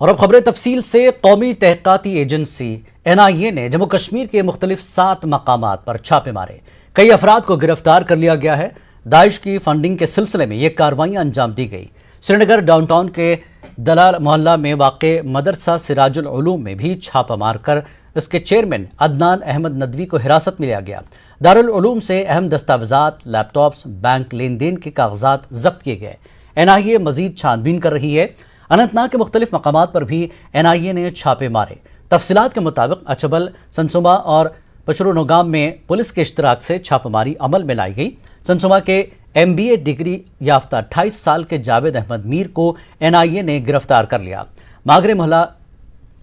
اور اب خبریں تفصیل سے۔ قومی تحقیقاتی ایجنسی NIA نے جموں کشمیر کے مختلف 7 مقامات پر چھاپے مارے، کئی افراد کو گرفتار کر لیا گیا ہے۔ داعش کی فنڈنگ کے سلسلے میں یہ کارروائیاں انجام دی گئی۔ سری نگر ڈاؤن ٹاؤن کے دلال محلہ میں واقع مدرسہ سراج العلوم میں بھی چھاپہ مار کر اس کے چیئرمین عدنان احمد ندوی کو حراست میں لیا گیا۔ دارالعلوم سے اہم دستاویزات، لیپ ٹاپس، بینک لین دین کے کاغذات ضبط کیے گئے۔ NIA مزید چھان بین کر رہی ہے۔ اننت ناگ کے مختلف مقامات پر بھی NIA نے چھاپے مارے۔ تفصیلات کے مطابق اچھبل، سنسوما اور پچرونوگام میں پولیس کے اشتراک سے چھاپہ ماری عمل میں لائی گئی۔ سنسوما کے MBA ڈگری یافتہ 28 سال کے جاوید احمد میر کو NIA نے گرفتار کر لیا۔ ماگرے محلہ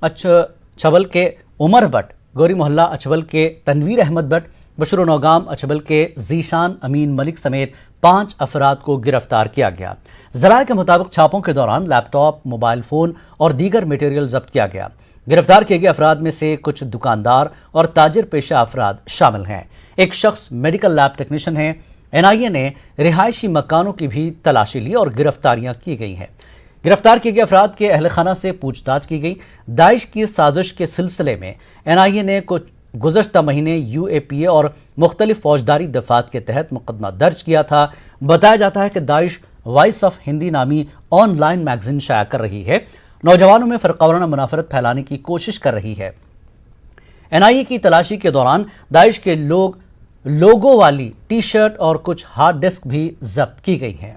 اچھبل کے عمر بٹ، گوری محلہ اچھبل کے تنویر احمد بٹ، بشرونوگام اچھبل کے ذیشان امین ملک سمیت 5 افراد کو گرفتار کیا گیا۔ ذرائع کے مطابق چھاپوں کے دوران لیپ ٹاپ، موبائل فون اور دیگر میٹیریل ضبط کیا گیا۔ گرفتار کیے گئے افراد میں سے کچھ دکاندار اور تاجر پیشہ افراد شامل ہیں۔ ایک شخص میڈیکل لیب ٹیکنیشین ہے۔ NIA نے رہائشی مکانوں کی بھی تلاشی لی اور گرفتاریاں کی گئی ہیں۔ گرفتار کیے گئے افراد کے اہل خانہ سے پوچھ تاچھ کی گئی۔ داعش کی سازش کے سلسلے میں NIA نے گزشتہ مہینے UAPA اور مختلف فوجداری دفعات کے تحت مقدمہ درج کیا تھا۔ بتایا جاتا ہے کہ داعش وائس آف ہندی نامی آن لائن میگزین شائع کر رہی ہے، نوجوانوں میں فرقہ وارانہ منافرت پھیلانے کی کوشش کر رہی ہے۔ NIA کی تلاشی کے دوران داعش کے لوگوں والی ٹی شرٹ اور کچھ ہارڈ ڈسک بھی ضبط کی گئی ہیں۔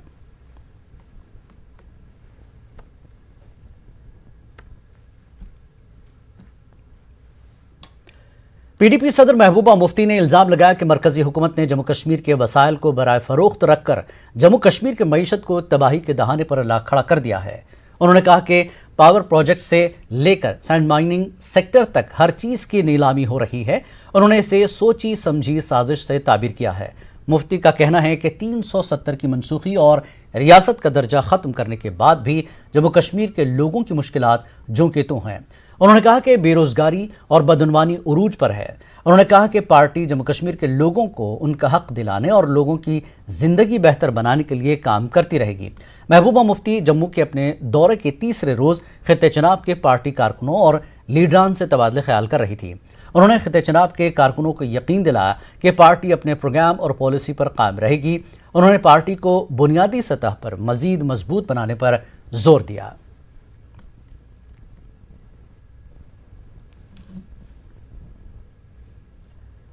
PDP صدر محبوبہ مفتی نے الزام لگایا کہ مرکزی حکومت نے جموں کشمیر کے وسائل کو برائے فروخت رکھ کر جموں کشمیر کی معیشت کو تباہی کے دہانے پر لا کھڑا کر دیا ہے۔ انہوں نے کہا کہ پاور پروجیکٹ سے لے کر سینڈ مائننگ سیکٹر تک ہر چیز کی نیلامی ہو رہی ہے۔ انہوں نے اسے سوچی سمجھی سازش سے تعبیر کیا ہے۔ مفتی کا کہنا ہے کہ 370 کی منسوخی اور ریاست کا درجہ ختم کرنے کے بعد بھی جموں کشمیر کے لوگوں کی مشکلات جوں کے توں ہیں۔ انہوں نے کہا کہ بے روزگاری اور بدعنوانی عروج پر ہے۔ انہوں نے کہا کہ پارٹی جموں کشمیر کے لوگوں کو ان کا حق دلانے اور لوگوں کی زندگی بہتر بنانے کے لیے کام کرتی رہے گی۔ محبوبہ مفتی جموں کے اپنے دورے کے تیسرے روز خطے چناب کے پارٹی کارکنوں اور لیڈران سے تبادلہ خیال کر رہی تھی۔ انہوں نے خطے چناب کے کارکنوں کو یقین دلایا کہ پارٹی اپنے پروگرام اور پالیسی پر قائم رہے گی۔ انہوں نے پارٹی کو بنیادی سطح پر مزید مضبوط بنانے پر زور دیا۔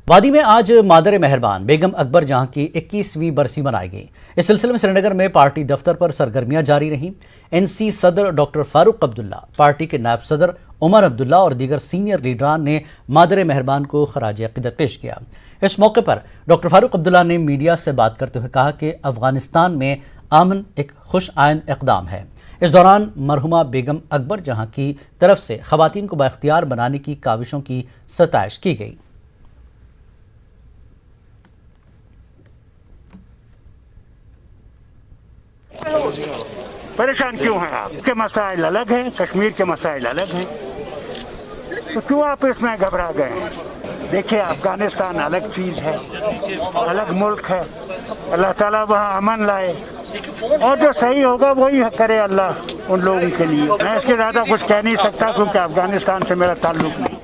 وادی میں آج مادر مہربان بیگم اکبر جہاں کی 21ویں برسی منائی گئی۔ اس سلسلے میں سری نگر میں پارٹی دفتر پر سرگرمیاں جاری رہیں۔ NC صدر ڈاکٹر فاروق عبداللہ، پارٹی کے نائب صدر عمر عبداللہ اور دیگر سینئر لیڈران نے مادر مہربان کو خراج عقیدت پیش کیا۔ اس موقع پر ڈاکٹر فاروق عبداللہ نے میڈیا سے بات کرتے ہوئے کہا کہ افغانستان میں امن ایک خوش آئند اقدام ہے۔ اس دوران مرحومہ بیگم اکبر جہاں کی طرف سے خواتین کو بااختیار بنانے کی کاوشوں کی ستائش کی گئی۔ پریشان کیوں ہیں آپ کے مسائل الگ ہیں، کشمیر کے مسائل الگ ہیں، تو کیوں آپ اس میں گھبرا گئے ہیں؟ دیکھیں افغانستان الگ چیز ہے، الگ ملک ہے۔ اللہ تعالیٰ وہاں امن لائے اور جو صحیح ہوگا وہی کرے اللہ ان لوگوں کے لیے۔ میں اس کے زیادہ کچھ کہہ نہیں سکتا کیونکہ افغانستان سے میرا تعلق نہیں۔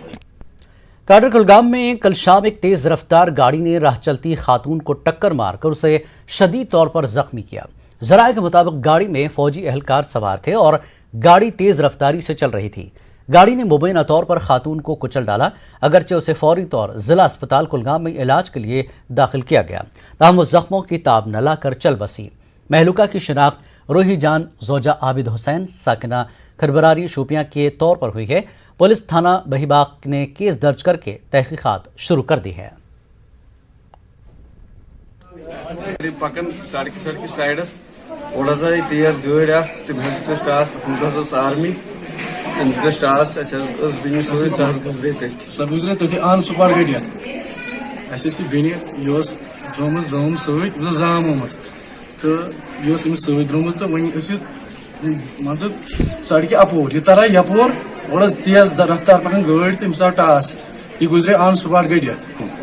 کاڈر کلگام میں کل شام ایک تیز رفتار گاڑی نے راہ چلتی خاتون کو ٹکر مار کر اسے شدید طور پر زخمی کیا۔ ذرائع کے مطابق گاڑی میں فوجی اہلکار سوار تھے اور گاڑی تیز رفتاری سے چل رہی تھی۔ گاڑی نے مبینہ طور پر خاتون کو کچل ڈالا، اگرچہ اسے فوری طور ضلع اسپتال کلگام میں علاج کے لیے داخل کیا گیا، تاہم وہ زخموں کی تاب نہ لا کر چل بسی۔ مہلوکہ کی شناخت روحی جان زوجہ عابد حسین ساکنہ کھربراری شوپیاں کے طور پر ہوئی ہے۔ پولیس تھانہ بہیباک نے کیس درج کر کے تحقیقات شروع کر دی ہے۔ پکان سڑک سائڈس اور تیز گاڑی تم ہس ٹاس تک آرمی تم دس ٹاس بین سہ گزرے تھی آن سپاٹ گڑی اہس بین یہ درام زام ست زام آمت تو یہ امس ست درامت تو ون مان سڑکہ اپور یہ ترا یپور اور تیز رفتار پکان گاڑی تو امس آو ٹاس یہ گزرے آن سپاٹ گڑی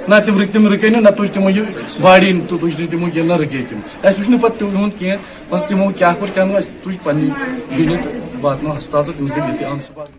نہ تم رکے نہ تج تمو یہ باڑی تو تج تمو نہ رکے تم اس وچ پتہ تہد کی تمو کیا کور تج پنہ گنت वातनो अस्पताल तो तमिस गई दी आम सुबह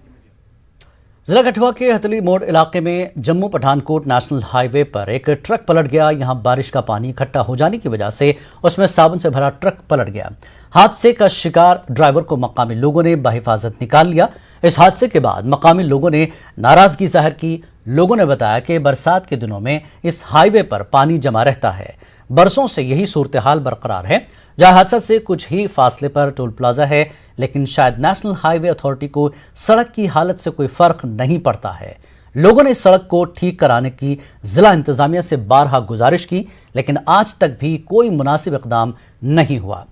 जिला कठुआ के हथली मोड़ इलाके में जम्मू पठानकोट नेशनल हाईवे पर एक ट्रक पलट गया। यहां बारिश का पानी इकट्ठा हो जाने की वजह से उसमें साबुन से भरा ट्रक पलट गया। हादसे का शिकार ड्राइवर को मकामी लोगों ने बहिफाजत निकाल लिया। इस हादसे के बाद मकामी लोगों ने नाराजगी जाहिर की। लोगों ने बताया कि बरसात के दिनों में इस हाईवे पर पानी जमा रहता है। बरसों से यही सूरत हाल बरकरार है। जहां हादसा से कुछ ही फासले पर टोल प्लाजा है, लेकिन शायद नेशनल हाईवे अथॉरिटी को सड़क की हालत से कोई फर्क नहीं पड़ता है। लोगों ने सड़क को ठीक कराने की जिला इंतजामिया से बारहा गुजारिश की, लेकिन आज तक भी कोई मुनासिब इकदाम नहीं हुआ।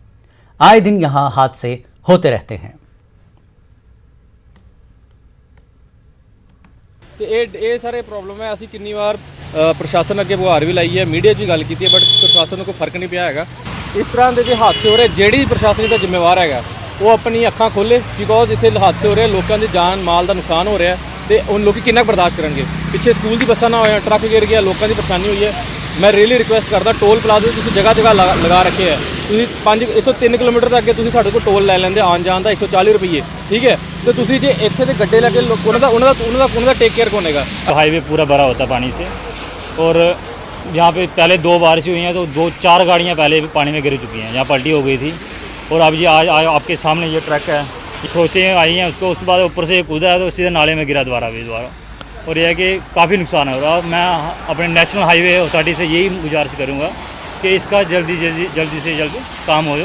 आए दिन यहां हादसे होते रहते हैं। ਇਹ ਸਾਰੇ ਪ੍ਰੋਬਲਮ ਹੈ। ਅਸੀਂ ਕਿੰਨੀ ਵਾਰ ਪ੍ਰਸ਼ਾਸਨ ਅੱਗੇ ਗੁਹਾਰ ਵੀ ਲਾਈ ਹੈ, ਮੀਡੀਆ 'ਚ ਵੀ ਗੱਲ ਕੀਤੀ ਹੈ, ਬਟ ਪ੍ਰਸ਼ਾਸਨ ਨੂੰ ਕੋਈ ਫਰਕ ਨਹੀਂ ਪਿਆ ਹੈਗਾ। ਇਸ ਤਰ੍ਹਾਂ ਦੇ ਜੇ ਹਾਦਸੇ ਹੋ ਰਹੇ, ਜਿਹੜੀ ਪ੍ਰਸ਼ਾਸਨ ਦਾ ਜ਼ਿੰਮੇਵਾਰ ਹੈਗਾ ਉਹ ਆਪਣੀ ਅੱਖਾਂ ਖੋਲੇ, ਬਿਕੋਜ਼ ਇੱਥੇ ਹਾਦਸੇ ਹੋ ਰਹੇ, ਲੋਕਾਂ ਦੀ ਜਾਨ ਮਾਲ ਦਾ ਨੁਕਸਾਨ ਹੋ ਰਿਹਾ ਤੇ ਉਹ ਲੋਕੀ ਕਿੰਨਾ ਬਰਦਾਸ਼ਤ ਕਰਨਗੇ। ਪਿੱਛੇ ਸਕੂਲ ਦੀ ਬੱਸਾਂ ਨਾ ਹੋਇਆ, ਟਰੱਕ ਗਿਰ ਗਿਆ, ਲੋਕਾਂ ਦੀ ਪਰੇਸ਼ਾਨੀ ਹੋਈ ਹੈ। ਮੈਂ ਰੀਅਲੀ ਰਿਕੁਐਸਟ ਕਰਦਾ, ਟੋਲ ਪਲਾਜ਼ੇ ਤੁਸੀਂ ਜਗ੍ਹਾ ਜਗ੍ਹਾ ਲਗਾ ਰੱਖੇ ਹੈ। ਤੁਸੀਂ 5 ਇੱਥੋਂ 3 ਕਿਲੋਮੀਟਰ ਦੇ ਅੱਗੇ ਤੁਸੀਂ ਸਾਡੇ ਕੋਲ ਟੋਲ ਲੈ ਲੈਂਦੇ ਆਉਣ ਜਾਣ ਦਾ 140 ਰੁਪਏ, ਠੀਕ ਹੈ। तो तुसी जे इत्थे दे गड्ढे लगे उन्होंने टेक केयर कौन है। हाईवे पूरा भरा होता पानी से, और यहाँ पे पहले 2 बारिश हुई हैं तो 2-4 गाड़ियाँ पहले भी पानी में गिर चुकी हैं, यहाँ पलटी हो गई थी। और अब ये आज आपके सामने ये ट्रक है, खरोचें आई हैं उसको, उसके बाद ऊपर से कूदा है तो सीधे नाले में गिरा दोबारा। और यह है कि काफ़ी नुकसान हो रहा है। मैं अपने नेशनल हाईवे अथॉरिटी से यही गुजारिश करूँगा कि इसका जल्दी से जल्दी काम हो।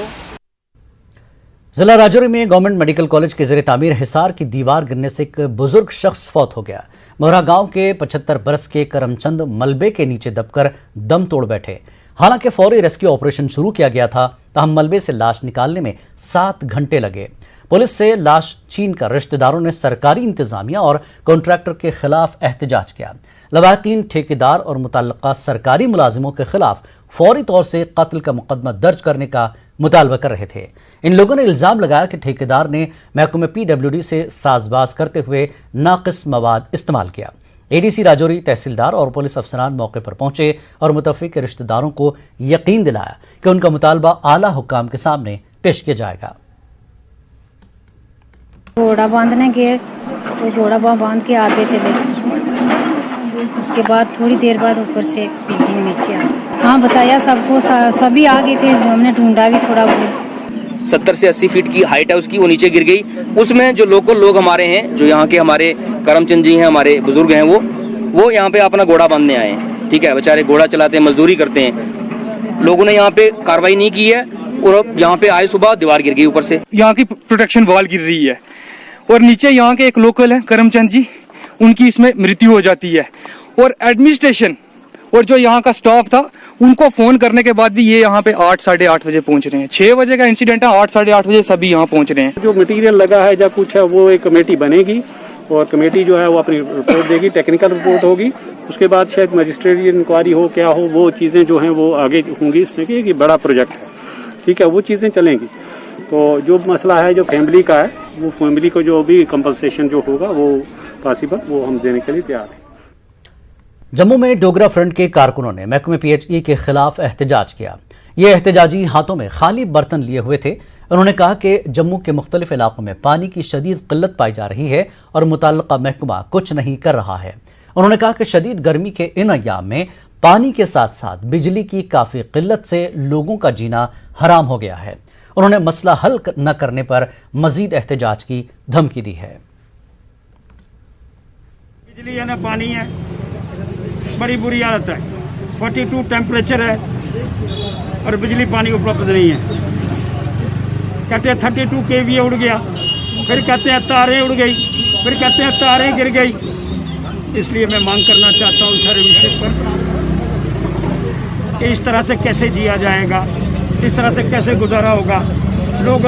जिला राजौरी में गवर्नमेंट मेडिकल कॉलेज के ज़ेरे तामीर हिसार की दीवार गिरने से एक बुजुर्ग शख्स फौत हो गया। मोहरा गांव के 75 बरस के करमचंद मलबे के नीचे दबकर दम तोड़ बैठे। हालांकि फौरी रेस्क्यू ऑपरेशन शुरू किया गया था, तहम मलबे से लाश निकालने में 7 घंटे लगे। पुलिस से लाश छीनकर रिश्तेदारों ने सरकारी इंतजामिया और कॉन्ट्रैक्टर के खिलाफ एहतजाज किया। लवाहिकीन ठेकेदार और मुतल्लका सरकारी मुलाजिमों के खिलाफ फौरी तौर से कत्ल का मुकदमा दर्ज करने का मुतालबा कर रहे थे। इन लोगों ने इल्ज़ाम लगाया कि ठेकेदार ने महकमे PWD से साजबाज करते हुए नाकिस मवाद इस्तेमाल किया। ADC राजौरी, तहसीलदार और पुलिस अफसरान मौके पर पहुंचे और मुतफ़्फ़िक़ के रिश्तेदारों को यकीन दिलाया कि उनका मुतालबा आला हुक्काम के सामने पेश किया जाएगा। घोड़ा बांधने गए तो घोड़ा बांध के आगे चले, उसके बाद थोड़ी देर बाद ऊपर से बिल्डिंग नीचे आ। हाँ बताया सबको, सभी आ गए थे, हमने ढूंढा भी थोड़ा बहुत। 70 से 80 फीट की हाइट है उसकी, वो नीचे गिर गई। उसमें जो लोकल लोग हमारे हैं, जो यहाँ के हमारे करमचंद जी हैं, हमारे बुजुर्ग हैं, वो यहाँ पे अपना घोड़ा बांधने आए हैं, ठीक है। बेचारे घोड़ा चलाते हैं, मजदूरी करते हैं। लोगों ने यहाँ पे कार्रवाई नहीं की है और यहाँ पे आए सुबह दीवार गिर गई ऊपर से। यहाँ की प्रोटेक्शन वॉल गिर रही है और नीचे यहाँ के एक लोकल है करमचंद जी, उनकी इसमें मृत्यु हो जाती है। और एडमिनिस्ट्रेशन और जो यहाँ का स्टाफ था, उनको फोन करने के बाद भी ये यहाँ पे 8 साढ़े 8 बजे पहुँच रहे हैं। 6 बजे का इंसिडेंट है, 8 साढ़े 8 बजे सभी यहाँ पहुँच रहे हैं। जो मटेरियल लगा है या कुछ है, वो एक कमेटी बनेगी और कमेटी जो है वो अपनी रिपोर्ट देगी, टेक्निकल रिपोर्ट होगी। उसके बाद शायद मजिस्ट्रेट इंक्वायरी हो, क्या हो, वो चीज़ें जो हैं वो आगे होंगी। इसमें कि बड़ा प्रोजेक्ट है, ठीक है, वो चीज़ें चलेंगी। तो जो मसला है जो फैमिली का है, वो फैमिली को जो भी कंपनसेशन जो होगा वो पॉसिबल, वो हम देने के लिए तैयार हैं। जम्मू में डोगरा फ्रंट के कारकुनों ने महकमे PHE के खिलाफ एहतजाज किया। ये एहतजाजी हाथों में खाली बर्तन लिए हुए थे। उन्होंने कहा कि जम्मू के मुख्तलिफ इलाकों में पानी की शदीद किल्लत पाई जा रही है और मुतल्लका महकमा कुछ नहीं कर रहा है। उन्होंने कहा कि शदीद गर्मी के इन अय्याम में पानी के साथ साथ बिजली की काफ़ी किल्लत से लोगों का जीना हराम हो गया है। उन्होंने मसला हल न करने पर मजीद एहतजाज की धमकी दी है। बिजली है ना पानी है, बड़ी बुरी हालत है। 42 टेम्परेचर है और बिजली पानी उपलब्ध नहीं है। कहते हैं 32 kVA उड़ गया, फिर कहते हैं तारें उड़ गई, फिर कहते हैं तारें गिर गई। इसलिए मैं मांग करना चाहता हूँ सारे विषय पर कि इस तरह से कैसे जिया जाएगा, इस तरह से कैसे गुजारा होगा। लोग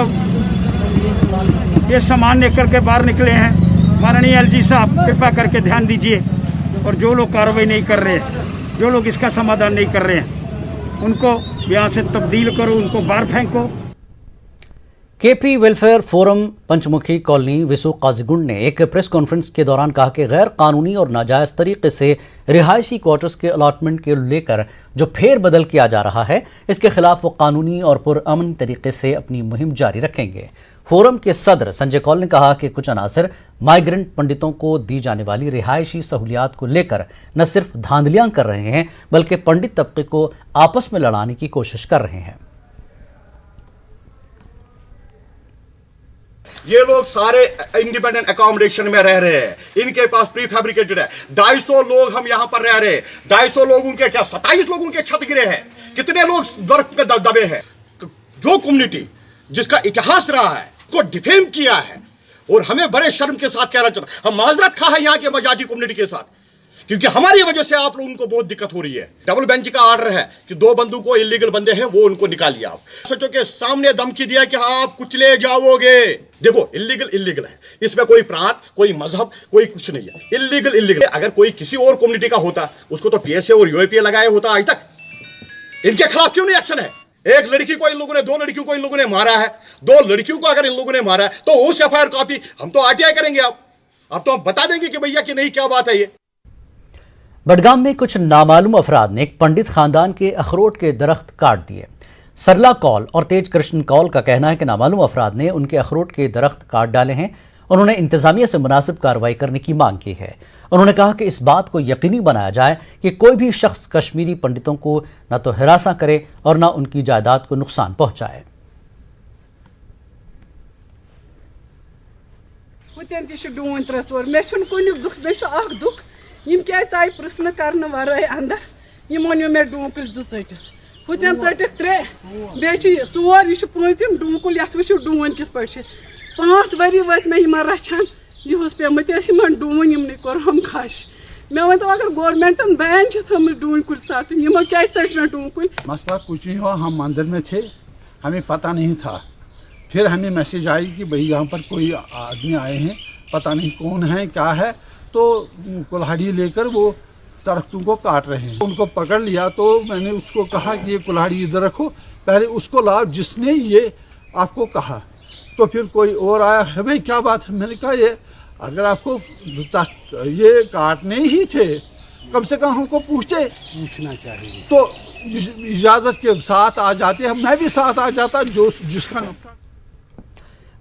ये सामान लेकर के बाहर निकले हैं। माननीय LG साहब कृपा करके ध्यान दीजिए, और जो लोग कार्रवाई नहीं कर रहे हैं, जो लोग इसका समाधान नहीं कर रहे हैं, उनको यहाँ से तब्दील करो, उनको बाहर फेंको। KP वेलफेयर फोरम पंचमुखी कॉलोनी विसु काजीगुंड ने एक प्रेस कॉन्फ्रेंस के दौरान कहा कि गैर कानूनी और नाजायज तरीके से रिहायशी क्वार्टर्स के अलॉटमेंट के लेकर जो फेरबदल किया जा रहा है, इसके खिलाफ वो कानूनी और पुरअमन तरीके से अपनी मुहिम जारी रखेंगे। फोरम के सदर संजय कौल ने कहा कि कुछ अनासर माइग्रेंट पंडितों को दी जाने वाली रिहायशी सहूलियात को लेकर न सिर्फ धांधलियां कर रहे हैं बल्कि पंडित तबके को आपस में लड़ाने की कोशिश कर रहे हैं। ये लोग सारे इंडिपेंडेंट अकोमोडेशन में रह रहे हैं, इनके पास प्री फैब्रिकेटेड है। 250 लोग हम यहाँ पर रह रहे हैं। 250 लोगों के क्या 27 लोगों के छत गिरे हैं। कितने लोग बर्फ में दबे हैं। जो कम्युनिटी जिसका इतिहास रहा है को डिफेम किया है और हमें बड़े शर्म के साथ कहना चाहता, हम माजरत खा है यहाँ के मजाजी कम्युनिटी के साथ, क्योंकि हमारी वजह से आप लोगों को बहुत दिक्कत हो रही है। डबल बेंच का ऑर्डर है कि 2 बंदूकों इलीगल बंदे हैं वो उनको निकालिए। आप सोचो के सामने धमकी दिया कि आप कुचले जाओगे। देखो इलीगल है, इसमें कोई प्रांत कोई मजहब कोई कुछ नहीं है। इलीगल अगर कोई किसी और कम्युनिटी का होता उसको तो पीएसए और यूएपीए लगाए होता आज तक। इनके खिलाफ क्यों नहीं एक्शन है? एक लड़की को इन लोगों ने 2 लड़कियों को इन लोगों ने मारा है। 2 लड़कियों को अगर इन लोगों ने मारा है तो उस एफआईआर कॉपी हम तो आरटीआई करेंगे। अब तो हम बता देंगे कि भैया कि नहीं क्या बात है। ये बडगाम में कुछ नामालूम अफराद ने एक पंडित खानदान के अखरोट के दरख्त काट दिए। सरला कौल और तेज कृष्ण कौल का कहना है कि नामालूम अफराद ने उनके अखरोट के दरख्त काट डाले हैं। उन्होंने इंतजामिया से मुनासिब कार्रवाई करने की मांग की है। उन्होंने कहा कि इस बात को यकीनी बनाया जाए कि कोई भी शख्स कश्मीरी पंडितों को न तो हिरासा करे और न उनकी जायदाद को नुकसान पहुंचाए। प्रश्न करने वराय अंदर वो मे डूकुल 2 टिक हुतन टिक 3 बे 4 यह 5 डूकुल ये वो डून कित पे 5 वरी वत मे रचान यह पेमत डून यमन कोर हम खश मे वो अगर गवर्नमेंटन बैन थम डून कुल षटन यमो क्या षट मे डूकुल। मसला कुछ नहीं हुआ, हम मंदिर में थे, हमें पता नहीं था। फिर हमें मैसेज आई कि भाई यहाँ पर कोई आदमी आए हैं, पता नहीं कौन है क्या है, तो कुल्हाड़ी लेकर वो दरख्तों को काट रहे हैं। उनको पकड़ लिया तो मैंने उसको कहा कि ये कुल्हाड़ी इधर रखो, पहले उसको लाओ जिसने ये आपको कहा। तो फिर कोई और आया है, भाई क्या बात है? मैंने कहा ये अगर आपको ये काटने ही थे कम से कम हमको पूछना चाहिए, तो इजाज़त के साथ आ जाते, मैं भी साथ आ जाता जो जिसका नुकसान।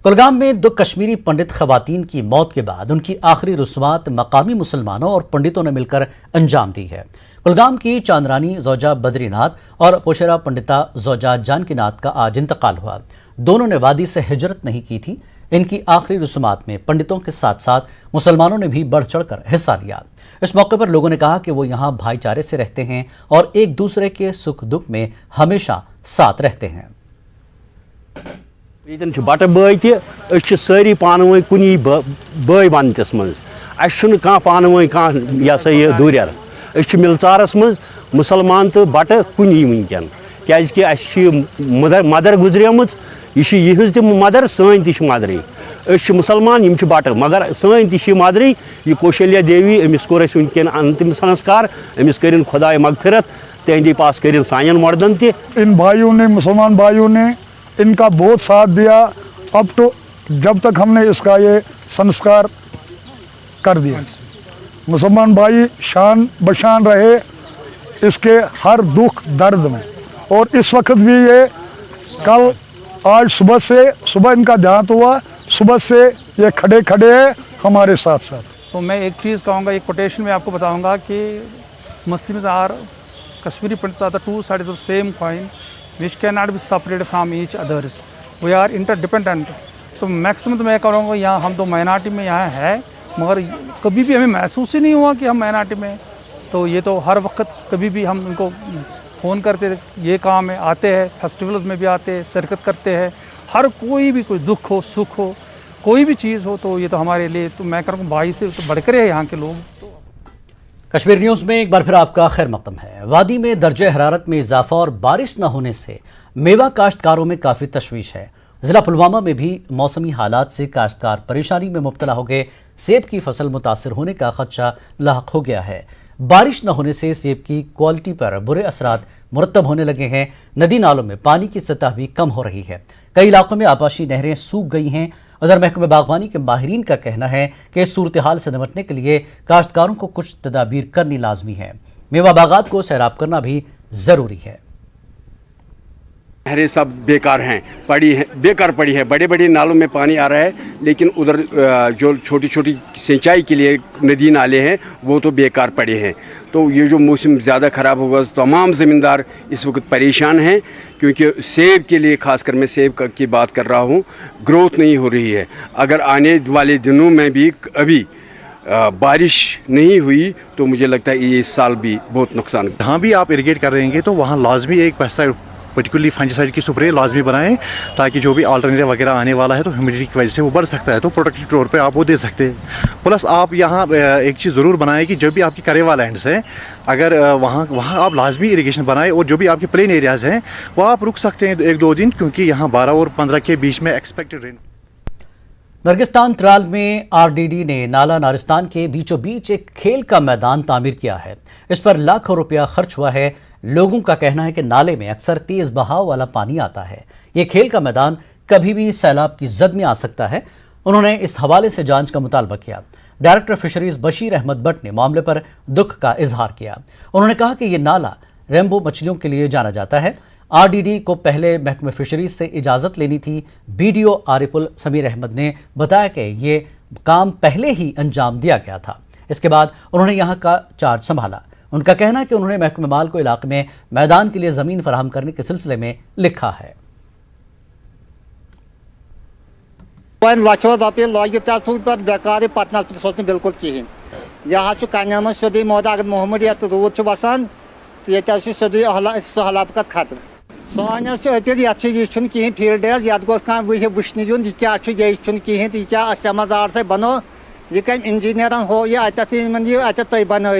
कुलगाम में 2 कश्मीरी पंडित खवातीन की मौत के बाद उनकी आखिरी रस्मात मकामी मुसलमानों और पंडितों ने मिलकर अंजाम दी है। कुलगाम की चांदरानी ज़ौजा बद्रीनाथ और पोशरा पंडिता ज़ौजा जानकीनाथ का आज इंतकाल हुआ। दोनों ने वादी से हिजरत नहीं की थी। इनकी आखिरी रस्मात में पंडितों के साथ साथ मुसलमानों ने भी बढ़ चढ़ कर हिस्सा लिया। इस मौके पर लोगों ने कहा कि वो यहाँ भाईचारे से रहते हैं और एक दूसरे के सुख दुख में हमेशा साथ रहते हैं। बट बे सारी पान वन कुनी बे बनतस मज कह पान वन कह यह सा यह दूर मिलचारस मज मुसलमान तो बट कुनी वनकन क्या मदर गुजरेम यह मदर सन तदर मुसलमान बट मगर सन तदर यह कौशल्या देवी अमिस कोर वनकन अंतिम संस्कार अमिस कर खुदा मगफिरत तहदी पास कर सान मर्दन इन भाइयों ने मुसलमान भाइयों ने इनका बहुत साथ दिया। अब तो जब तक हमने इसका ये संस्कार कर दिया, मुसलमान भाई शान बशान रहे इसके हर दुख दर्द में। और इस वक्त भी ये कल आज सुबह इनका देहांत हुआ, सुबह से ये खड़े खड़े हैं हमारे साथ साथ। तो मैं एक चीज़ कहूँगा, एक कोटेशन में आपको बताऊँगा कि Muslims are Kashmiri Pandits are the 2 sides of same coin which cannot be separated from each others. We are interdependent. तो मैक्सिमम तो मैं कहूँगा यहाँ हम तो माइनॉरिटी में यहाँ है, मगर कभी भी हमें महसूस ही नहीं हुआ कि हम माइनॉरिटी में। तो ये तो हर वक्त कभी भी हम उनको फ़ोन करते ये काम है, आते हैं, फेस्टिवल्स में भी आते हैं, शिरकत करते हैं। हर कोई भी कोई दुख हो सुख हो कोई भी चीज़ हो तो ये तो हमारे लिए तो मैं कहूँगा भाई से तो बढ़कर है यहाँ के लोग। कश्मीर न्यूज़ में एक बार फिर आपका खैर मकदम है। वादी में दर्जे हरारत में इजाफा और बारिश न होने से मेवा काश्तकारों में काफ़ी तशवीश है। ज़िला पुलवामा में भी मौसमी हालात से काश्तकार परेशानी में मुब्तला हो गए। सेब की फसल मुतासर होने का खदशा लाहक हो गया है। बारिश न होने से सेब की क्वालिटी पर बुरे असरात मुरतब होने लगे हैं। नदी नालों में पानी की सतह भी कम हो रही है। कई इलाकों में आबाशी नहरें सूख गई हैं। उधर महकमे बागवानी के माहिरीन का कहना है कि इस सूरत हाल से निपटने के लिए काश्तकारों को कुछ तदाबीर करनी लाजमी है। मेवा बागात को सैराब करना भी ज़रूरी है। नहरें सब बेकार हैं, बेकार पड़ी है। बड़े बड़े नालों में पानी आ रहा है, लेकिन उधर जो छोटी छोटी सिंचाई के लिए नदी नाले हैं वो तो बेकार पड़े हैं। तो ये जो मौसम ज़्यादा ख़राब होगा, तमाम ज़मींदार इस वक्त परेशान हैं, क्योंकि सेब के लिए खासकर मैं सेब की बात कर रहा हूँ, ग्रोथ नहीं हो रही है। अगर आने वाले दिनों में भी अभी बारिश नहीं हुई तो मुझे लगता है ये इस साल भी बहुत नुकसान। जहाँ भी आप इरिगेट कर रहे हैं तो वहाँ लाजमी एक पेस्टिसाइड पर्टिकुलरली फंजीसाइड की स्प्रे लाजमी बनाएं, ताकि जो भी अल्टरनेटिव वगैरह आने वाला है तो ह्यूमिडिटी की वजह से वो बढ़ सकता है, तो प्रोटेक्टिव तौर पे आप वो दे सकते हैं। प्लस आप यहाँ एक चीज़ ज़रूर बनाएं कि जब भी आपकी करेवा लैंड्स हैं, अगर वहाँ आप लाजमी इरिगेशन बनाएं, और जो भी आपके प्लेन एरियाज़ हैं वो आप रुक सकते हैं 1-2 दिन, क्योंकि यहाँ 12 और 15 के बीच में एक्सपेक्टेड रेन। नरगिस्तान त्राल में आरडीडी ने नाला नारिस्तान के बीचों बीच एक खेल का मैदान तामीर किया है। इस पर लाखों रुपया खर्च हुआ है। लोगों का कहना है कि नाले में अक्सर तेज बहाव वाला पानी आता है। ये खेल का मैदान कभी भी सैलाब की जद में आ सकता है। उन्होंने इस हवाले से जांच का मुतालबा किया। डायरेक्टर फिशरीज बशीर अहमद बट ने मामले पर दुख का इजहार किया। उन्होंने कहा कि ये नाला रेम्बो मछलियों के लिए जाना जाता है। आरडीडी को पहले महकमे फिशरीज से इजाज़त लेनी थी। बीडीओ आरिफुल समीर अहमद ने बताया कि ये काम पहले ही अंजाम दिया गया था। इसके बाद उन्होंने यहाँ का चार्ज संभाला। उनका कहना है कि उन्होंने महकमे माल को इलाके में मैदान के लिए ज़मीन फराहम करने के सिलसिले में लिखा है। लचो रपये लगित बेकार पत्न सोच बिल्कुल कहें यह कन्या में सोदी मोदा अगर मोहम्मद ये रूद वसान तो ये सोदी सहलाबकत खतर सानस अपिल ये कहें फील्ड ये गोस वुचन दिन यह क्या ये कहें तो क्या अस आर से बनो यह कम इंजीनियरन हो ये अत तुम बनो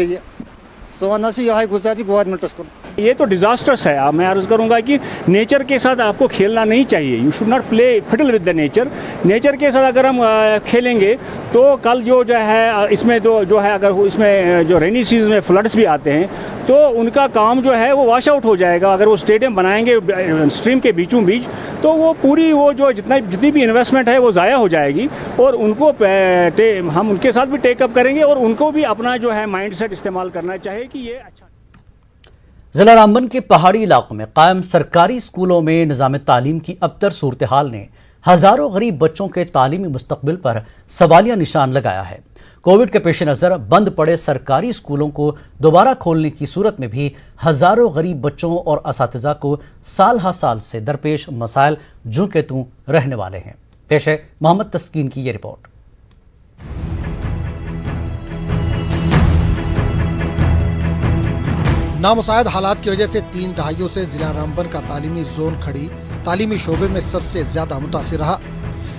सोन यह गुजारिश गवर्नमेंटस को। ये तो डिजास्टर्स है। मैं अर्ज करूंगा कि नेचर के साथ आपको खेलना नहीं चाहिए। You should not play fiddle with the nature. Nature के साथ अगर हम खेलेंगे तो कल जो है इसमें जो है अगर इसमें जो रेनी सीजन में फ्लड्स भी आते हैं तो उनका काम जो है वो वॉश आउट हो जाएगा। अगर वो स्टेडियम बनाएंगे स्ट्रीम के बीचों बीच तो वो पूरी वो जो जितनी भी इन्वेस्टमेंट है वो ज़ाया हो जाएगी, और उनको हम उनके साथ भी टेकअप करेंगे और उनको भी अपना जो है माइंड सेट इस्तेमाल करना चाहिए कि ये अच्छा। जिला रामबन के पहाड़ी इलाकों में कायम सरकारी स्कूलों में निज़ाम तालीम की अबतर सूरत हाल ने हजारों गरीब बच्चों के तालीमी मुस्तकबिल पर सवालिया निशान लगाया है। कोविड के पेश नज़र बंद पड़े सरकारी स्कूलों को दोबारा खोलने की सूरत में भी हजारों गरीब बच्चों और असातिज़ा को साल हा साल से दरपेश मसाइल जूं के तूं रहने वाले हैं। पेश है मोहम्मद तस्कीन की ये रिपोर्ट। नामुसाइद हालात की वजह से 3 दहाइयों से जिला रामबन का तालीमी जोन खड़ी तालीमी शोबे में सबसे ज्यादा मुतासिर रहा।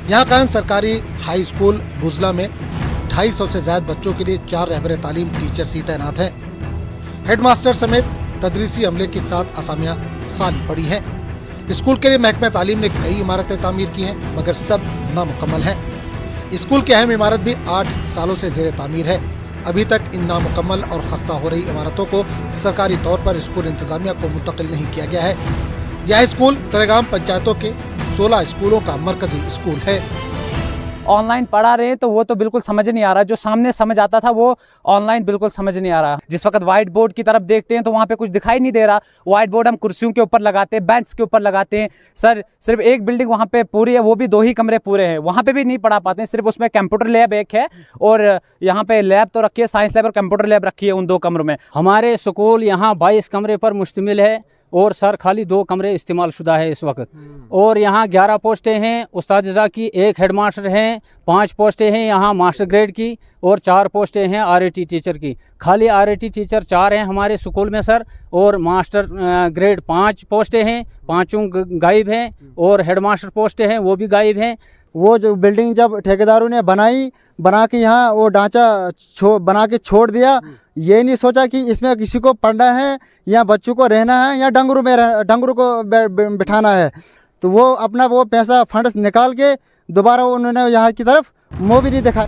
यहाँ कायम सरकारी हाई स्कूल बुजला में 250 से ज्यादा बच्चों के लिए 4 रहबर तालीम टीचर्स ही तैनात हैं। हेडमास्टर समेत तदरीसी अमले के साथ असामियाँ खाली पड़ी हैं। स्कूल के लिए महकमा तालीम ने कई इमारतें तामीर की हैं, मगर सब नामुकम्मल हैं। स्कूल की अहम इमारत भी 8 सालों से जेर तामीर है। अभी तक इन नामुकम्मल और खस्ता हो रही इमारतों को सरकारी तौर पर स्कूल इंतजामिया को मुंतकिल नहीं किया गया है। यह स्कूल तरेगाम पंचायतों के 16 स्कूलों का मरकजी स्कूल है। ऑनलाइन पढ़ा रहे हैं तो वो तो बिल्कुल समझ नहीं आ रहा। जो सामने समझ आता था वो ऑनलाइन बिल्कुल समझ नहीं आ रहा। जिस वक्त व्हाइट बोर्ड की तरफ देखते हैं तो वहाँ पे कुछ दिखाई नहीं दे रहा। व्हाइट बोर्ड हम कुर्सियों के ऊपर लगाते हैं, बेंच के ऊपर लगाते हैं। सर सिर्फ एक बिल्डिंग वहाँ पे पूरी है, वो भी 2 ही कमरे पूरे हैं, वहाँ पे भी नहीं पढ़ा पाते हैं। सिर्फ उसमें कंप्यूटर लैब एक है और यहाँ पे लैब तो रखी है, साइंस लैब और कंप्यूटर लैब रखी है उन 2 कमरों में। हमारे स्कूल यहाँ 22 कमरे पर मुश्तमिल है और सर खाली 2 कमरे इस्तेमाल शुदा है इस वक्त। और यहाँ 11 पोस्टें हैं उस्तादिज़ा की, 1 हेडमास्टर हैं, 5 पोस्टें हैं यहाँ मास्टर ग्रेड की और 4 पोस्टें हैं आरएटी टीचर की। खाली आरएटी टीचर 4 हैं हमारे स्कूल में सर, और मास्टर ग्रेड 5 पोस्टें हैं, 5 गायब हैं, और हेडमास्टर पोस्टें हैं वो भी गायब हैं। वो जो बिल्डिंग जब ठेकेदारों ने बना के यहाँ वो ढांचा बना के छोड़ दिया, ये नहीं सोचा कि इसमें किसी को पढ़ना है या बच्चों को रहना है या डंगरू को बिठाना है, तो वो अपना वो पैसा फंड्स निकाल के दोबारा उन्होंने यहाँ की तरफ मुँह भी नहीं दिखा।